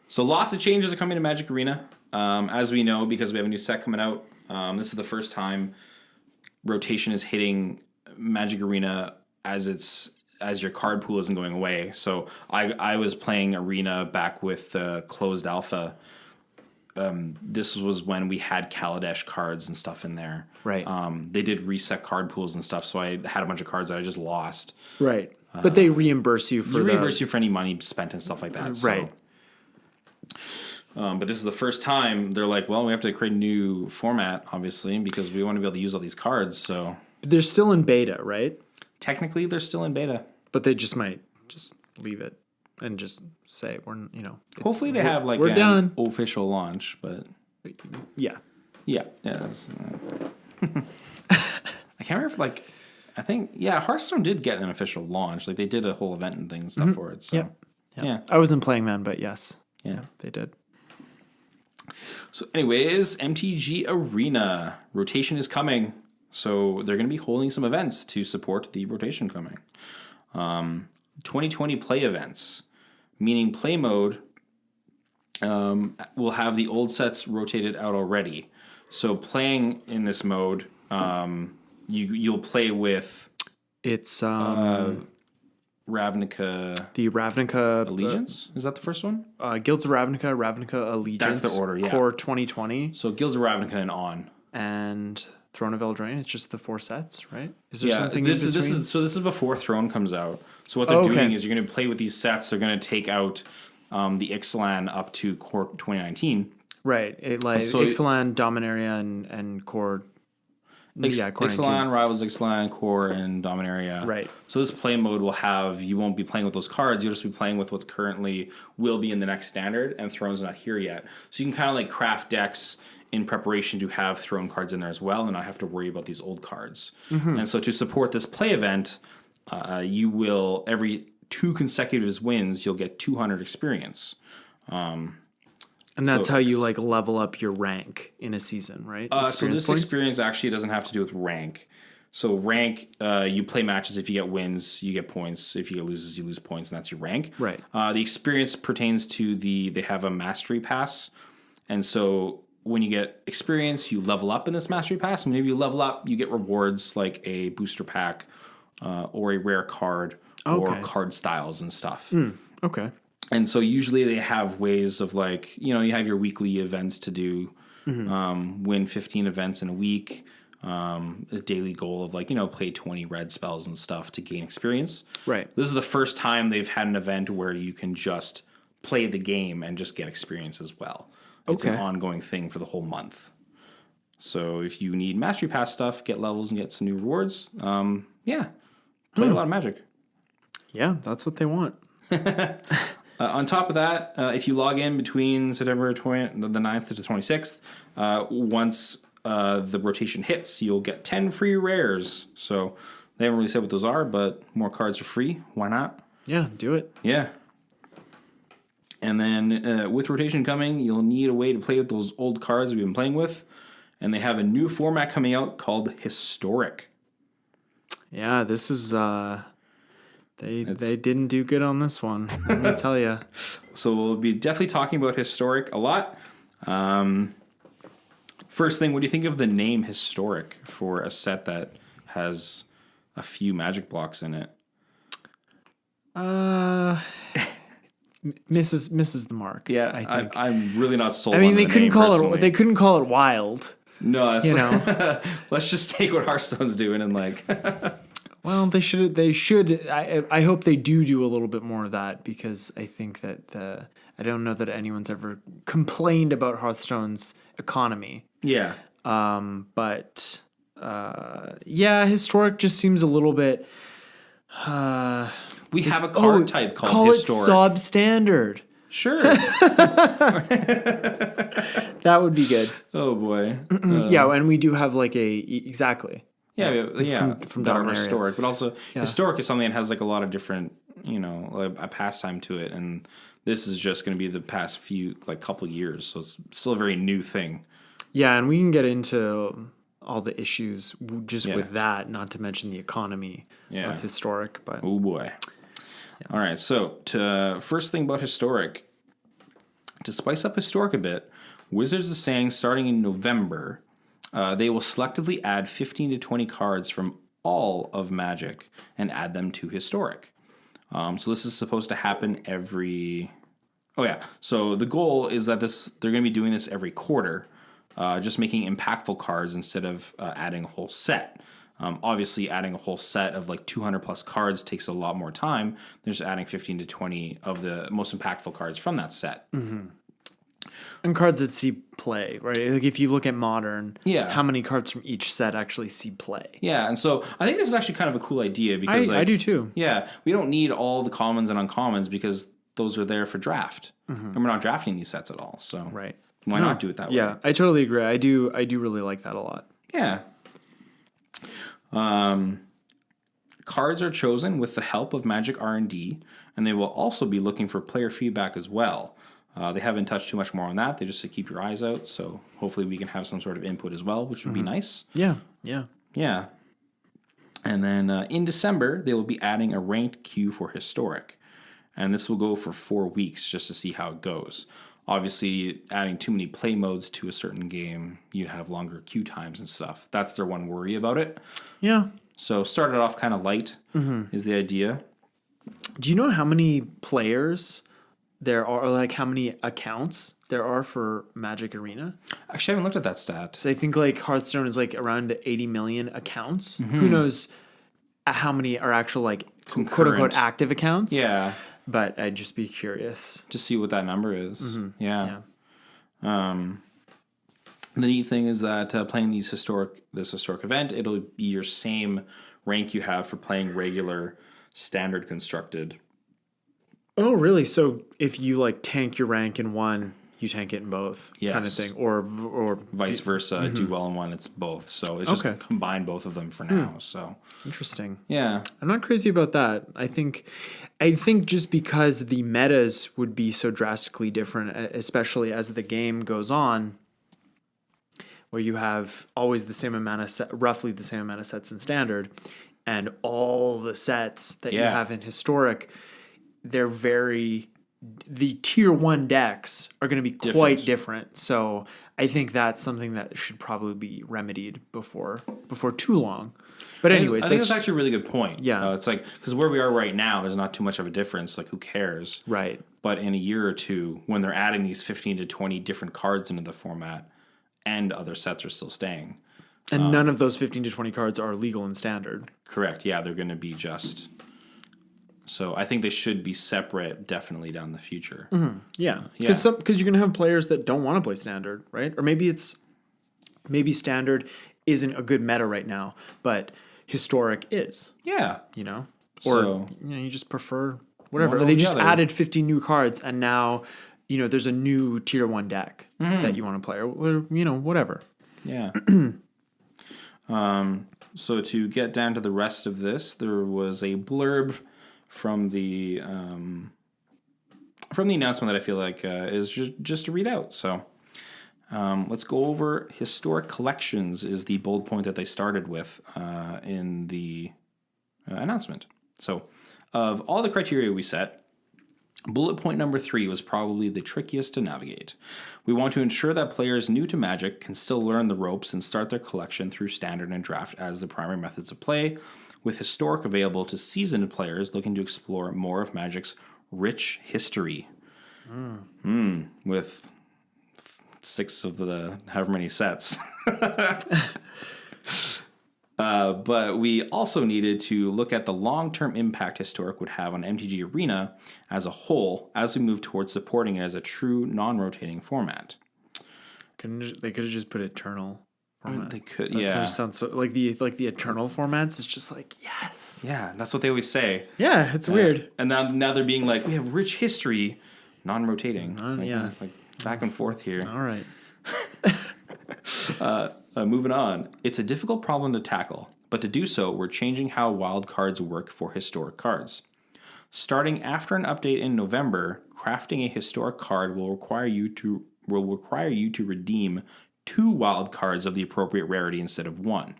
So lots of changes are coming to Magic Arena. As we know, because we have a new set coming out. This is the first time rotation is hitting Magic Arena as your card pool isn't going away. So I was playing Arena back with closed alpha. This was when we had Kaladesh cards and stuff in there. Right. They did reset card pools and stuff, so I had a bunch of cards that I just lost. Right. But they reimburse you for any money spent and stuff like that. Right. But this is the first time they're like, well, we have to create a new format, obviously, because we want to be able to use all these cards. So they're still in beta, right? Technically, they're still in beta. But they just might just leave it and just say hopefully they have like we're done official launch, but yeah. That's, I can't remember if I think Hearthstone did get an official launch. Like they did a whole event and things stuff for it. So yeah. I wasn't playing then, but yes. Yeah, they did. So anyways, MTG Arena rotation is coming. So they're going to be holding some events to support the rotation coming. 2020 play events, meaning play mode will have the old sets rotated out already. So playing in this mode, you'll play with Ravnica. The Ravnica Allegiance? Is that the first one? Guilds of Ravnica Allegiance. That's the order, yeah. Core 2020. So Guilds of Ravnica and on. And Throne of Eldraine. It's just the 4 sets, right? Is there something this is before Throne comes out. So what they're doing is you're going to play with these sets. They're going to take out the Ixalan up to Core 2019. Right. Ixalan, Dominaria, and Core. Core Ixalan, Rivals Ixalan, Core, and Dominaria. Right. So this play mode you won't be playing with those cards. You'll just be playing with what's currently will be in the next standard, and Throne's not here yet. So you can kind of craft decks in preparation to have Throne cards in there as well, and not have to worry about these old cards. Mm-hmm. And so to support this play event, you will, every 2 consecutive wins, you'll get 200 experience. And that's how you level up your rank in a season, right? So this experience actually doesn't have to do with rank. So rank, you play matches. If you get wins, you get points. If you get loses, you lose points, and that's your rank. Right. The experience pertains to they have a mastery pass, and so when you get experience, you level up in this mastery pass. And whenever you level up, you get rewards like a booster pack, or a rare card, or card styles and stuff. Okay. And so usually they have ways of you have your weekly events to do, win 15 events in a week, a daily goal of play 20 red spells and stuff to gain experience. Right. This is the first time they've had an event where you can just play the game and just get experience as well. It's an ongoing thing for the whole month. So if you need Mastery Pass stuff, get levels and get some new rewards, play a lot of Magic. Yeah, that's what they want. On top of that, if you log in between September the 9th to the 26th, once the rotation hits, you'll get 10 free rares. So they haven't really said what those are, but more cards are free. Why not? Yeah, do it. Yeah. And then with rotation coming, you'll need a way to play with those old cards we've been playing with. And they have a new format coming out called Historic. Yeah, this is... They didn't do good on this one, let me tell you. So we'll be definitely talking about Historic a lot. First thing, what do you think of the name Historic for a set that has a few Magic blocks in it? Misses the mark. Yeah, I think. I'm really not sold. I mean, on they the couldn't name call personally. it. They couldn't call it Wild. No, let's just take what Hearthstone's doing and Well, they should. I hope they do a little bit more of that, because I think that I don't know that anyone's ever complained about Hearthstone's economy. Yeah. But Historic just seems a little bit. We have a card type called call Historic. Call it substandard. Sure. That would be good. Oh boy. Yeah, and we do have exactly. Yeah, from that are Dominaria. Historic, but also Historic is something that has a lot of different a pastime to it, and this is just going to be the past couple years, so it's still a very new thing. Yeah, and we can get into all the issues just with that, not to mention the economy of Historic. But oh boy. Yeah. All right, so first thing about Historic, to spice up Historic a bit, Wizards is saying starting in November, they will selectively add 15 to 20 cards from all of Magic and add them to Historic. So this is supposed to happen every... Oh yeah, so the goal is that they're going to be doing this every quarter, just making impactful cards instead of adding a whole set. Obviously, adding a whole set of 200 plus cards takes a lot more time. They're just adding 15 to 20 of the most impactful cards from that set. Mm-hmm. And cards that see play, right? If you look at Modern, how many cards from each set actually see play? Yeah, and so I think this is actually kind of a cool idea because I do too. Yeah, we don't need all the commons and uncommons because those are there for draft, and we're not drafting these sets at all. So why not do it that way? Yeah, I totally agree. I do really like that a lot. Yeah. Cards are chosen with the help of Magic R&D, and they will also be looking for player feedback as well. They haven't touched too much more on that. They just say keep your eyes out, so hopefully we can have some sort of input as well, which would be nice. Yeah. And then in December, they will be adding a ranked queue for Historic, and this will go for 4 weeks just to see how it goes. Obviously, adding too many play modes to a certain game, you'd have longer queue times and stuff. That's their one worry about it. Yeah. So start it off kind of light is the idea. Do you know how many players there are, or how many accounts there are for Magic Arena? Actually, I haven't looked at that stat. So I think Hearthstone is around 80 million accounts. Who knows how many are actual quote unquote active accounts? Yeah. But I'd just be curious to see what that number is. Yeah. The neat thing is that playing this historic event, it'll be your same rank you have for playing regular standard constructed. Oh, really? So if you tank your rank in one, you tank it in both, kind of thing, or vice versa. Do well in one, it's both. So it's just combine both of them for now. So interesting. Yeah, I'm not crazy about that. I think just because the metas would be so drastically different, especially as the game goes on, where you have always the same amount of roughly the same amount of sets in standard, and all the sets that you have in Historic, they're the tier 1 decks are going to be quite different. So I think that's something that should probably be remedied before too long. But anyways, I think that's actually a really good point. Yeah. It's because where we are right now, there's not too much of a difference. Who cares? Right. But in a year or two, when they're adding these 15 to 20 different cards into the format and other sets are still staying. And none of those 15 to 20 cards are legal in standard. Correct. Yeah, they're going to be just... So I think they should be separate definitely down the future. Yeah. Because you're going to have players that don't want to play standard, right? Or maybe standard isn't a good meta right now, but Historic is. Yeah. Or you just prefer whatever. Or they just added 50 new cards and now, there's a new tier 1 deck that you want to play or whatever. Yeah. So to get down to the rest of this, there was a blurb from the announcement that I feel like is just to read out. So let's go over Historic Collections is the bold point that they started with in the announcement. So of all the criteria we set, bullet point number 3 was probably the trickiest to navigate. We want to ensure that players new to Magic can still learn the ropes and start their collection through Standard and Draft as the primary methods of play, with Historic available to seasoned players looking to explore more of Magic's rich history. With 6 of the however many sets. But we also needed to look at the long-term impact Historic would have on MTG Arena as a whole as we move towards supporting it as a true non-rotating format. They could have just put Eternal format. They could, that just sounds so, like the Eternal formats. It's just yes. Yeah, that's what they always say. Yeah, it's weird. And now they're being we have rich history, non-rotating. It's back and forth here. All right. Moving on. It's a difficult problem to tackle, but to do so, we're changing how wild cards work for Historic cards. Starting after an update in November, crafting a historic card will require you to redeem 2 wild cards of the appropriate rarity instead of 1.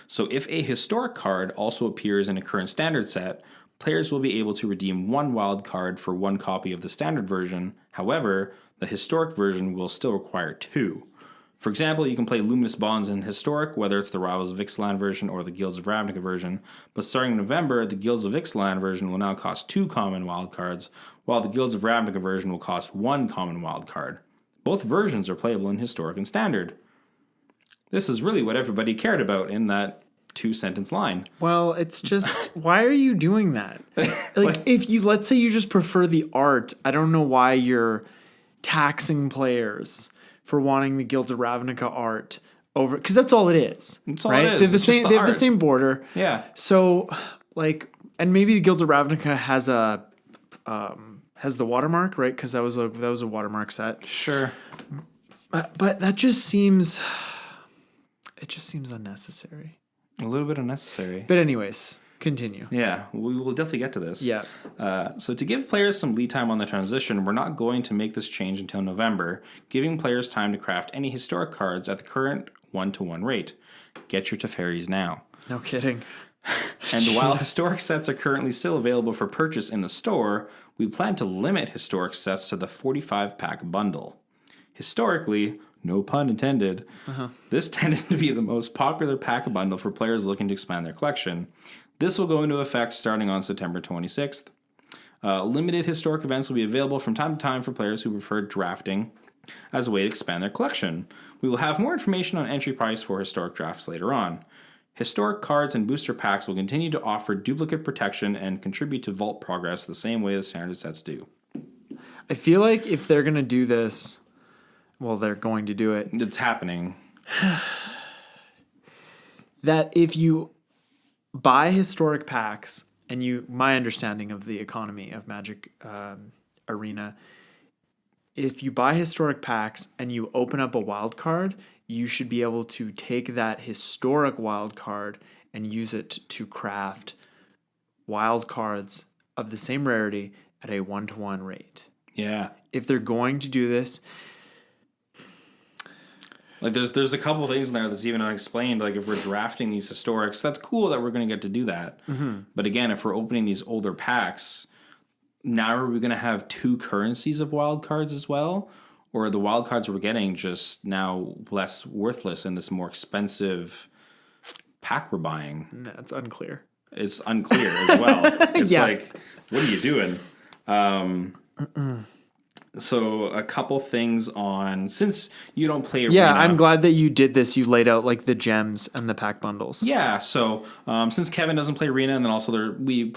So if a historic card also appears in a current standard set, players will be able to redeem 1 wild card for 1 copy of the standard version. However, the historic version will still require 2. For example, you can play Luminous Bonds in Historic, whether it's the Rivals of Ixalan version or the Guilds of Ravnica version, but starting in November, the Guilds of Ixalan version will now cost 2 common wildcards, while the Guilds of Ravnica version will cost 1 common wildcard. Both versions are playable in Historic and Standard. This is really what everybody cared about in that 2-sentence line. Well, it's just, why are you doing that? Like, if you, let's say you just prefer the art, I don't know why you're taxing players for wanting the Guilds of Ravnica art over, because that's all it is. That's all right? it is. They have the It's same. just They have the art. same border. Yeah. So, like, and maybe the Guilds of Ravnica has the watermark, right? Because that was a watermark set. Sure. But that just seems, it just seems unnecessary. A little bit unnecessary. But anyways, continue. Yeah, we will definitely get to this. Yeah. So to give players some lead time on the transition, we're not going to make this change until November, giving players time to craft any historic cards at the current 1-to-1 rate. Get your Teferis now. No kidding. And while historic sets are currently still available for purchase in the store, we plan to limit historic sets to the 45-pack bundle. Historically, no pun intended, this tended to be the most popular pack bundle for players looking to expand their collection. This will go into effect starting on September 26th. Limited historic events will be available from time to time for players who prefer drafting as a way to expand their collection. We will have more information on entry price for historic drafts later on. Historic cards and booster packs will continue to offer duplicate protection and contribute to vault progress the same way the standard sets do. I feel like if they're going to do this, well, they're going to do it. It's happening. That if you buy historic packs, and my understanding of the economy of Magic Arena, if you buy historic packs and you open up a wild card, you should be able to take that historic wild card and use it to craft wild cards of the same rarity at a 1-to-1 rate. Yeah. If they're going to do this, like there's a couple things in there that's even unexplained. Like if we're drafting these historics, that's cool that we're going to get to do that. Mm-hmm. But again, if we're opening these older packs, now are we going to have 2 currencies of wild cards as well? Or are the wild cards we're getting just now less worthless in this more expensive pack we're buying? that's unclear. It's unclear as well. It's like, what are you doing? So a couple things on, since you don't play Arena. Yeah, I'm glad that you did this. You laid out like the gems and the pack bundles. Yeah, so since Kevin doesn't play Arena, and then also we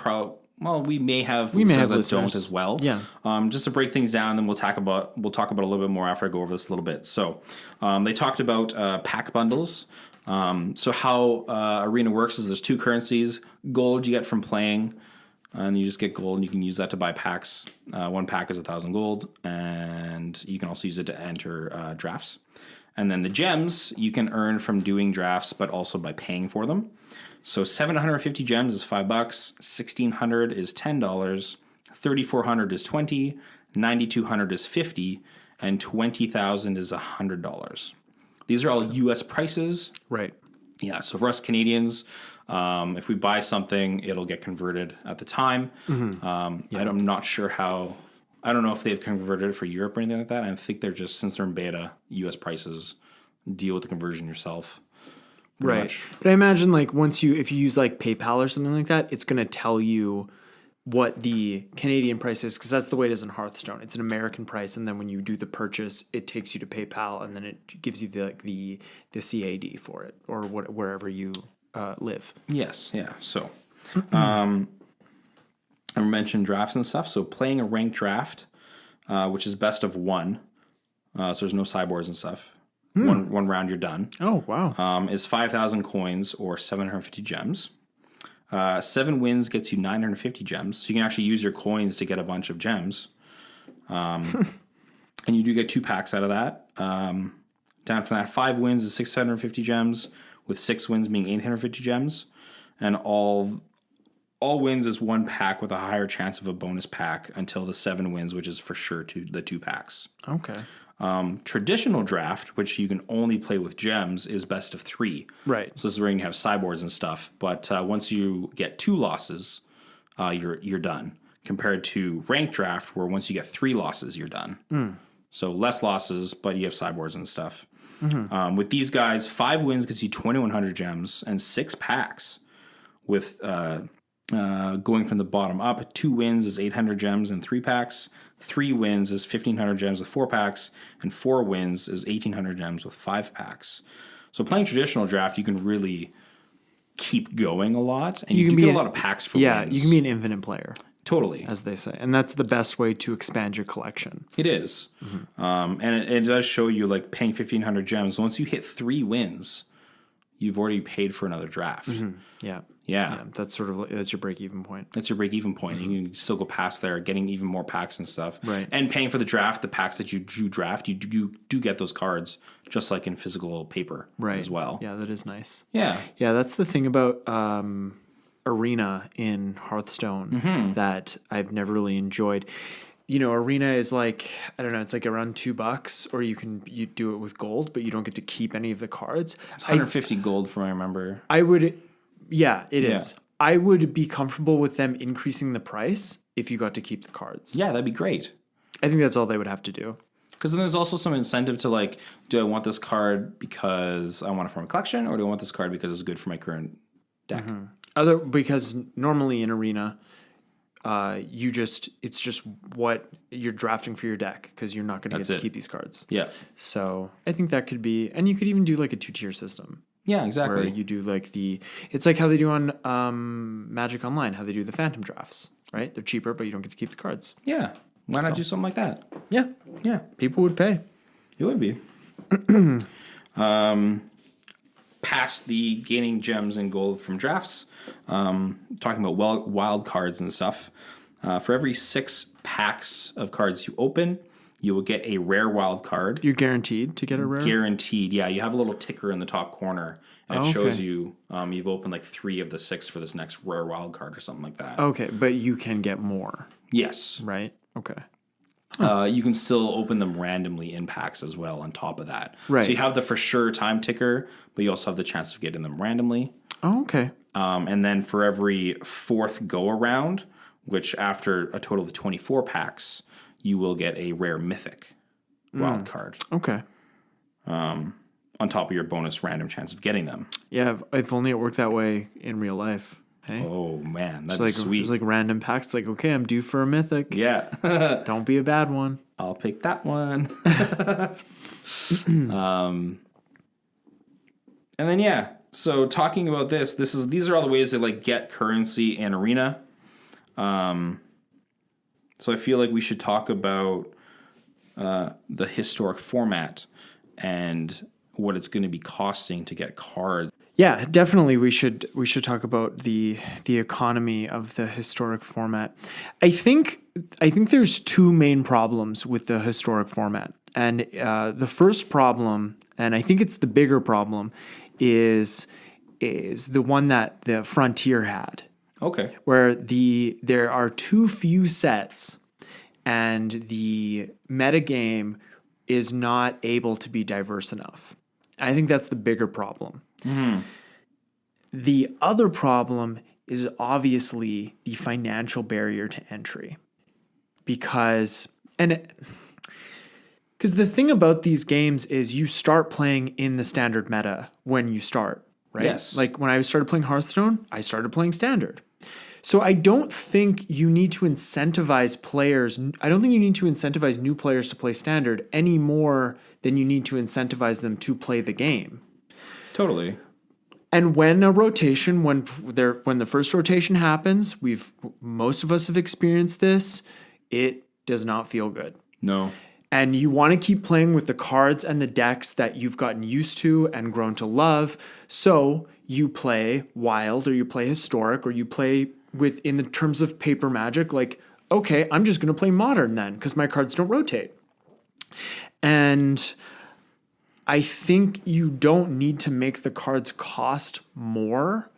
may have listeners that don't as well. Yeah. Just to break things down, then we'll talk about a little bit more after I go over this a little bit. So they talked about pack bundles. So how Arena works is there's 2 currencies. Gold you get from playing, and you just get gold, and you can use that to buy packs. 1 pack is 1,000 gold, and you can also use it to enter drafts. And then the gems you can earn from doing drafts, but also by paying for them. So 750 gems is $5, 1,600 is $10, 3,400 is $20, 9,200 is $50, and 20,000 is $100. These are all U.S. prices. Right. Yeah, so for us Canadians, if we buy something, it'll get converted at the time. Mm-hmm. I'm not sure how. I don't know if they've converted it for Europe or anything like that. I think they're just, since they're in beta, U.S. prices, deal with the conversion yourself. Right. Much. But I imagine like if you use like PayPal or something like that, it's going to tell you what the Canadian price is, because that's the way it is in Hearthstone. It's an American price, and then when you do the purchase, it takes you to PayPal, and then it gives you the CAD for it, or wherever you live. Yes, yeah. So, I mentioned drafts and stuff. So playing a ranked draft, which is best of 1, so there's no sideboards and stuff. One round, you're done. Oh, wow. Is 5,000 coins or 750 gems. 7 wins gets you 950 gems. So you can actually use your coins to get a bunch of gems. And you do get 2 packs out of that. Down from that, 5 wins is 650 gems, with 6 wins being 850 gems. And all all wins is 1 pack with a higher chance of a bonus pack until the 7 wins, which is for sure the 2 packs. Okay. Traditional draft, which you can only play with gems, is best of 3. Right. So this is where you have sideboards and stuff. But once you get 2 losses, you're done. Compared to ranked draft, where once you get 3 losses, you're done. So less losses, but you have sideboards and stuff. With these guys, 5 wins gets you 2,100 gems and 6 packs. With going from the bottom up, 2 wins is 800 gems and 3 packs. 3 wins is 1,500 gems with 4 packs, and 4 wins is 1,800 gems with 5 packs. So playing traditional draft, you can really keep going a lot, and you do get a lot of packs for wins. Yeah, you can be an infinite player. Totally. As they say. And that's the best way to expand your collection. It is. And it does show you, like, paying 1,500 gems. Once you hit 3 wins, you've already paid for another draft. Yeah. That's sort of that's your break-even point. That's your break-even point. You can still go past there, getting even more packs and stuff. Right. And paying for the draft, the packs that you do draft, you do get those cards, just like in physical paper as well. Yeah, that is nice. Yeah. Yeah, that's the thing about Arena in Hearthstone that I've never really enjoyed. You know, Arena is like, I don't know, it's like around $2, or you do it with gold, but you don't get to keep any of the cards. It's 150 gold from what I remember. It is. I would be comfortable with them increasing the price if you got to keep the cards. Yeah, that'd be great. I think that's all they would have to do. Because then there's also some incentive to, like, do I want this card because I want it for my collection, or do I want this card because it's good for my current deck? Because normally in Arena, it's just what you're drafting for your deck, because you're not going to get to keep these cards. Yeah. So I think that could be, and you could even do like a 2-tier system. Yeah, exactly. Where you do like it's like how they do on Magic Online, how they do the Phantom drafts, right? They're cheaper, but you don't get to keep the cards. Yeah. Why not do something like that? Yeah. Yeah. People would pay. It would be. Past the gaining gems and gold from drafts, talking about wild cards and stuff. For every 6 packs of cards you open, you will get a rare wild card. You're guaranteed to get a rare? Guaranteed, yeah. You have a little ticker in the top corner, and it shows you you've opened like 3 of the 6 for this next rare wild card or something like that. Okay, but you can get more. Yes. Right? Okay. You can still open them randomly in packs as well on top of that. Right. So you have the for sure time ticker, but you also have the chance of getting them randomly. Oh, okay. And then for every 4th go around, which after a total of 24 packs, you will get a rare mythic wild card. Okay. On top of your bonus random chance of getting them. Yeah, if only it worked that way in real life. Hey? Oh, man, that's like, sweet. It's like random packs. It's like, okay, I'm due for a mythic. Yeah. Don't be a bad one. I'll pick that one. And then, yeah. So talking about these are all the ways to, like, get currency in Arena. So I feel like we should talk about the historic format and what it's going to be costing to get cards. Yeah, definitely. We should talk about the economy of the historic format. I think there's 2 main problems with the historic format, and the first problem, and I think it's the bigger problem, is the one that the Frontier had. Okay. Where there are too few sets, and the metagame is not able to be diverse enough. I think that's the bigger problem. Mm-hmm. The other problem is obviously the financial barrier to entry. Because the thing about these games is you start playing in the standard meta when you start, right? Yes. Like when I started playing Hearthstone, I started playing standard. So I don't think you need to incentivize players. I don't think you need to incentivize new players to play standard any more than you need to incentivize them to play the game. Totally. And when the first rotation happens, most of us have experienced this, it does not feel good. No. And you want to keep playing with the cards and the decks that you've gotten used to and grown to love. So you play wild, or you play historic, or you play in the terms of paper Magic, like, okay, I'm just going to play modern then because my cards don't rotate. And I think you don't need to make the cards cost more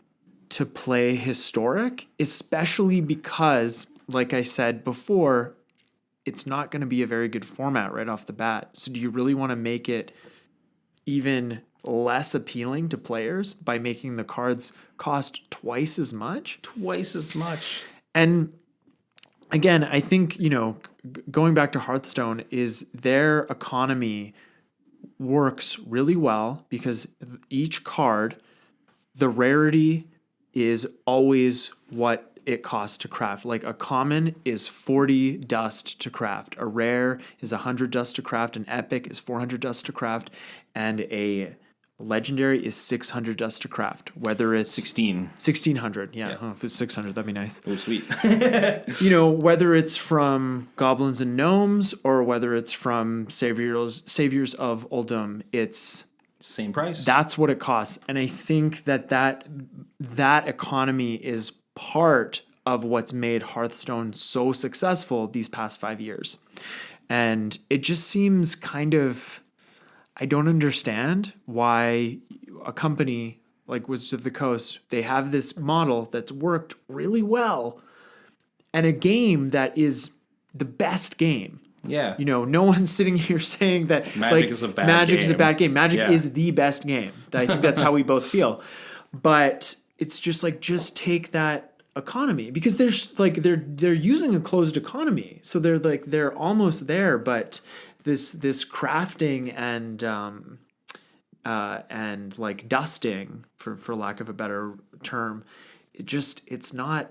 to play Historic, especially because, like I said before, it's not going to be a very good format right off the bat. So do you really want to make it even less appealing to players by making the cards cost twice as much? Twice as much. And again, I think, going back to Hearthstone, is their economy works really well because each card, the rarity is always what it costs to craft. Like a common is 40 dust to craft. A rare is 100 dust to craft. An epic is 400 dust to craft. And a legendary is 600 dust to craft. Whether it's 1600. Yeah. Oh, if it's 600, that'd be nice. Oh, sweet. Whether it's from Goblins and Gnomes or whether it's from Saviors of Uldum, it's same price. That's what it costs. And I think that economy is part of what's made Hearthstone so successful these past 5 years. And it just seems kind of, I don't understand why a company like Wizards of the Coast, they have this model that's worked really well and a game that is the best game. Yeah. No one's sitting here saying that Magic is a bad game. Magic is the best game. I think that's how we both feel. But it's just just take that economy, because they're using a closed economy. So they're almost there, but this crafting and dusting, for lack of a better term, it's not,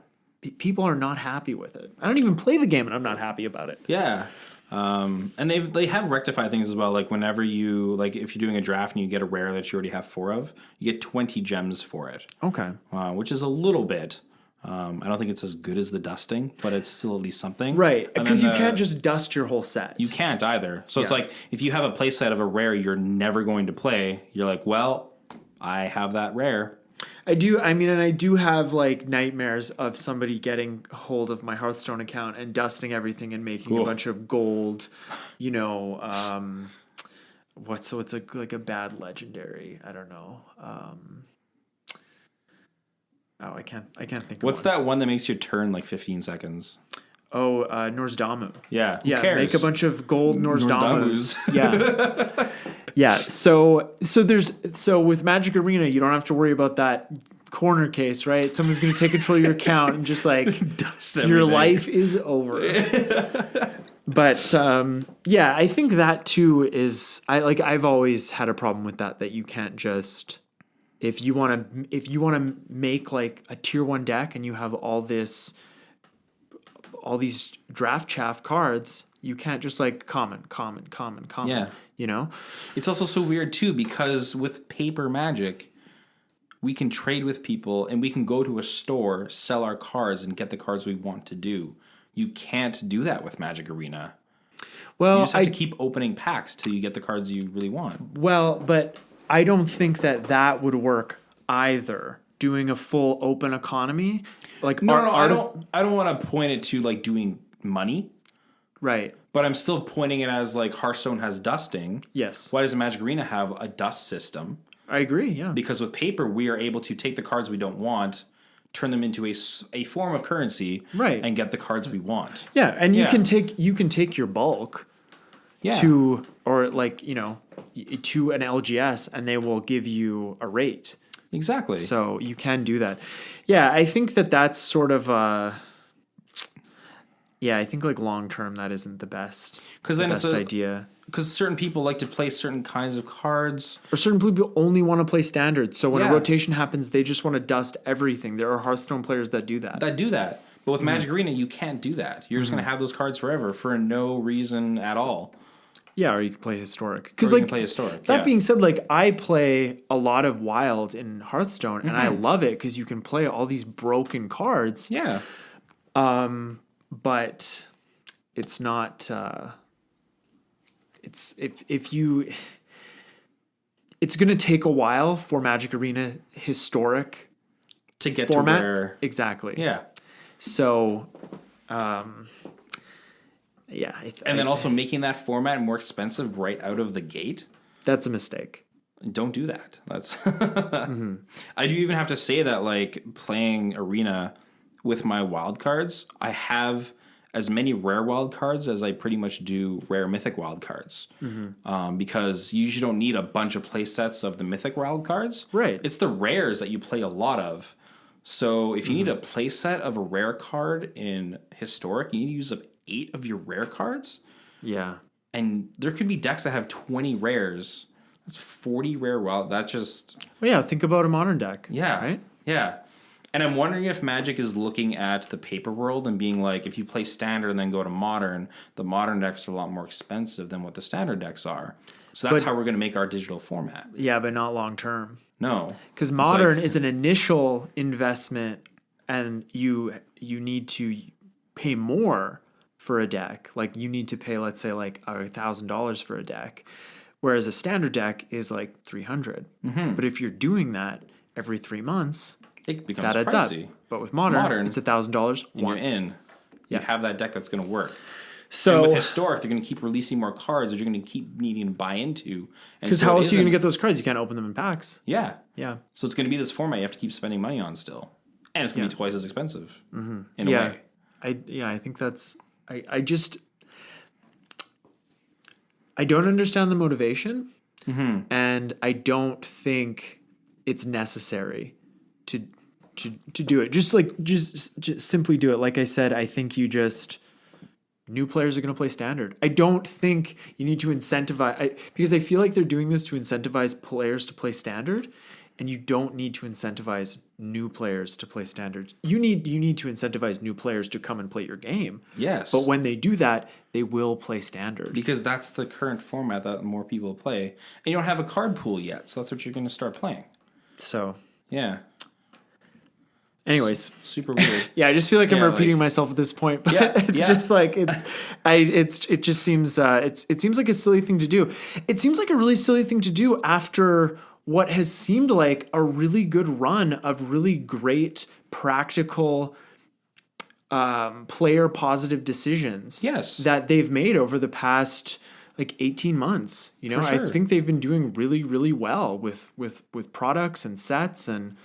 people are not happy with it. I don't even play the game and I'm not happy about it. Yeah. And they have rectified things as well. Like whenever you, if you're doing a draft and you get a rare that you already have 4 of, you get 20 gems for it. Okay. Which is a little bit. I don't think it's as good as the dusting, but it's still at least something. Right, because you can't just dust your whole set. You can't either. So it's like, if you have a play set of a rare you're never going to play, you're like, well, I have that rare. I do have nightmares of somebody getting hold of my Hearthstone account and dusting everything and making a bunch of gold, what's a bad legendary? I don't know. I can't think of What's that one that makes your turn 15 seconds? Oh, Norzdamu. Yeah. Yeah. Who cares? Make a bunch of gold Norzdamus. Yeah. Yeah. So with Magic Arena, you don't have to worry about that corner case, right? Someone's going to take control of your account and just dust everything. Your life is over. But I think that too is I've always had a problem with that you can't just, if you want to make a tier 1 deck and you have all these draft chaff cards, you can't just common. Yeah. It's also so weird too, because with paper Magic, we can trade with people and we can go to a store, sell our cards, and get the cards we want to do. You can't do that with Magic Arena. Well, you just have to keep opening packs till you get the cards you really want. Well, but I don't think that would work either. Doing a full open economy, I don't want to point it to doing money, right? But I'm still pointing it as Hearthstone has dusting. Yes. Why does Magic Arena have a dust system? I agree. Yeah. Because with paper, we are able to take the cards we don't want, turn them into a form of currency, right, and get the cards we want. Yeah, and you can take your bulk. Yeah. To an LGS, and they will give you a rate. Exactly. So you can do that. Yeah, I think that's sort of I think long term that isn't the best idea. Because certain people like to play certain kinds of cards. Or certain people only want to play standards. So when a rotation happens, they just want to dust everything. There are Hearthstone players that do that. But with Magic Arena, you can't do that. You're just going to have those cards forever for no reason at all. Yeah, or you can play Historic. Because you can play Historic. That being said, I play a lot of Wild in Hearthstone, and I love it because you can play all these broken cards. Yeah. But it's not. It's going to take a while for Magic Arena Historic to get format. To where exactly. Yeah. So. And then also making that format more expensive right out of the gate. That's a mistake. don't do that. That's I do even have to say that, like, playing Arena with my wild cards, I have as many rare wild cards as I pretty much do rare mythic wild cards. Because you usually don't need a bunch of play sets of the mythic wild cards. Right. It's the rares that you play a lot of. So if you need a play set of a rare card in historic, you need to use up 8 of your rare cards. Yeah. And there could be decks that have 20 rares. That's 40 rare wild. That just... Well, yeah, think about a modern deck. Yeah. Right? Yeah. And I'm wondering if Magic is looking at the paper world and being like, if you play standard and then go to modern, the modern decks are a lot more expensive than what the standard decks are. So that's how we're going to make our digital format. Yeah, but not long term. No. Because modern is an initial investment, and you need to pay more for a deck. Like, you need to pay, let's say, like $1,000 for a deck, whereas a standard deck is like $300. But if you're doing that every 3 months, it becomes that adds pricey. up. But with modern it's $1,000 and once. You're in. You have that deck that's going to work. So and with historic, they're going to keep releasing more cards that you're going to keep needing to buy into. Because how else are you going to get those cards? You can't open them in packs. Yeah. Yeah. So it's going to be this format you have to keep spending money on still. And it's going to be twice as expensive in a way. I think that's... I don't understand the motivation, and I don't think it's necessary to do it. Just simply do it. Like I said, I think new players are going to play standard. I don't think you need to incentivize, because I feel like they're doing this to incentivize players to play standard, and you don't need to incentivize new players to play standard. You need to incentivize new players to come and play your game. Yes. But when they do that, they will play standard. Because that's the current format that more people play. And you don't have a card pool yet, so that's what you're going to start playing. So, yeah. Anyways, super weird. Yeah, I just feel like I'm repeating myself at this point, but it's just like it just seems it seems like a silly thing to do. It seems like a really silly thing to do after what has seemed like a really good run of really great practical player positive decisions. Yes. That they've made over the past like 18 months. You know, sure. I think they've been doing really, really well with products and sets and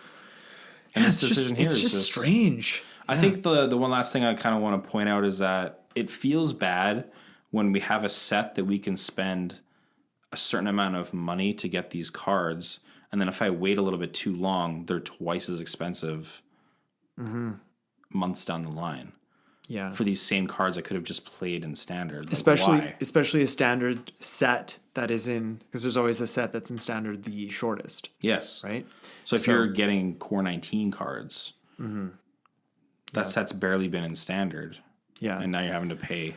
it's just strange. I think the one last thing I kind of want to point out is that it feels bad when we have a set that we can spend a certain amount of money to get these cards, and then if I wait a little bit too long, they're twice as expensive months down the line. Yeah. For these same cards I could have just played in standard. Like, especially a standard set that is in, because there's always a set that's in standard the shortest. Yes. Right? So if you're getting core 19 cards, that set's barely been in standard. Yeah. And now you're having to pay.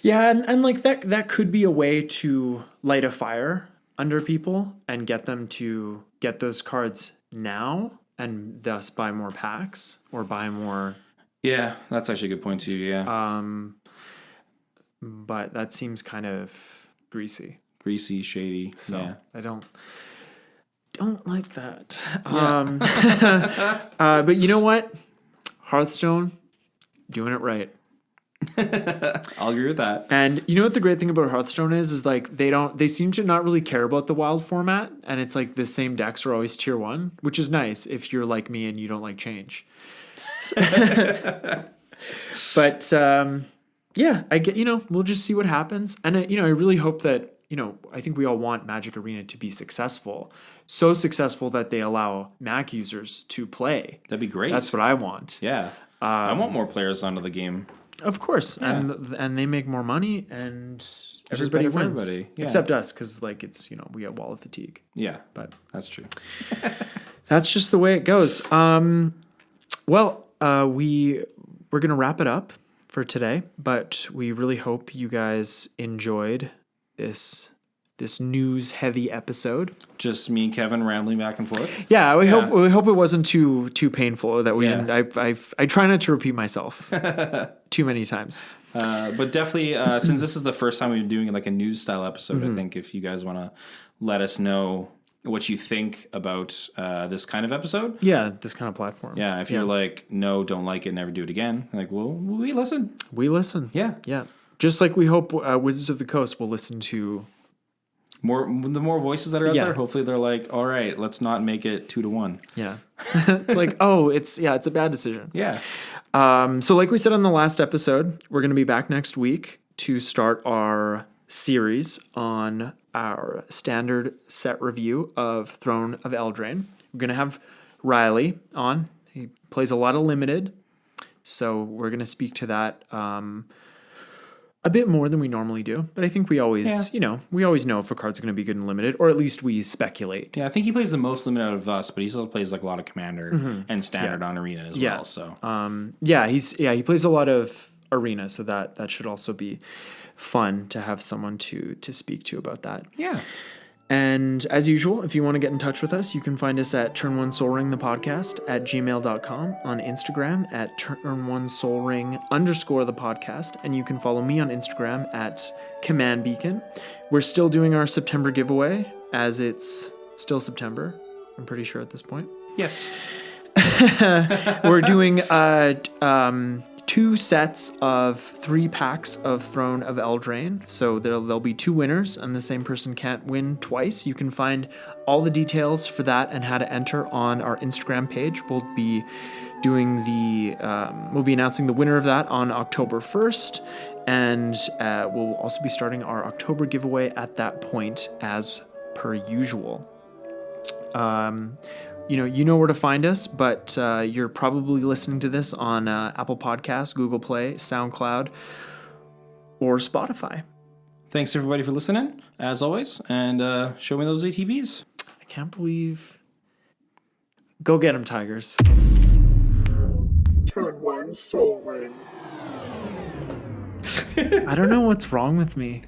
Yeah, and like that could be a way to light a fire under people and get them to get those cards now and thus buy more packs or buy more. Yeah, that's actually a good point too, yeah. But that seems kind of greasy. Greasy, shady. So yeah. I don't like that. Yeah. But you know what? Hearthstone, doing it right. I'll agree with that. And you know what the great thing about Hearthstone is like they seem to not really care about the wild format, and it's like the same decks are always tier 1, which is nice if you're like me and you don't like change. But yeah, I get, we'll just see what happens. And I really hope that, I think we all want Magic Arena to be successful. So successful that they allow Mac users to play. That'd be great. That's what I want. Yeah. I want more players onto the game. Of course. Yeah. And they make more money and everybody wins. Yeah. Except us, because like it's, we get wall of fatigue. Yeah. But that's true. That's just the way it goes. Well, we're going to wrap it up for today, but we really hope you guys enjoyed this news heavy episode. Just me and Kevin rambling back and forth. Yeah, we hope it wasn't too painful, or that we didn't. I try not to repeat myself too many times. But definitely, since this is the first time we've been doing like a news style episode, I think if you guys want to let us know what you think about this kind of episode. Yeah, this kind of platform. Yeah, if you're like, no, don't like it, never do it again. Like, well, we listen. We listen. Yeah. Yeah. Just like we hope Wizards of the Coast will listen to The more voices that are out Yeah. there, hopefully they're like, all right, let's not make it 2-1. Yeah. It's like, oh, it's a bad decision. Yeah. So like we said on the last episode, we're going to be back next week to start our series on our standard set review of Throne of Eldraine. We're going to have Riley on. He plays a lot of limited. So we're going to speak to that a bit more than we normally do. But I think we always, we always know if a card's going to be good in limited, or at least we speculate. Yeah, I think he plays the most limited out of us, but he still plays like a lot of commander and standard on arena as well. So he plays a lot of arena, so that should also be fun to have someone to speak to about that. Yeah. And as usual, if you want to get in touch with us, you can find us at Turn One Soul Ring the podcast at gmail.com, on Instagram at Turn One Soul Ring _ the podcast, and you can follow me on Instagram at Command Beacon. We're still doing our September giveaway, as it's still September, I'm pretty sure at this point. Yes. We're doing 2 sets of 3 packs of Throne of Eldraine. So there'll be 2 winners, and the same person can't win twice. You can find all the details for that and how to enter on our Instagram page. We'll be doing we'll be announcing the winner of that on October 1st, and we'll also be starting our October giveaway at that point as per usual. You know where to find us, but you're probably listening to this on Apple Podcasts, Google Play, SoundCloud, or Spotify. Thanks, everybody, for listening, as always, and show me those ATBs. I can't believe... Go get them, Tigers. Turn One Soul Ring. I don't know what's wrong with me.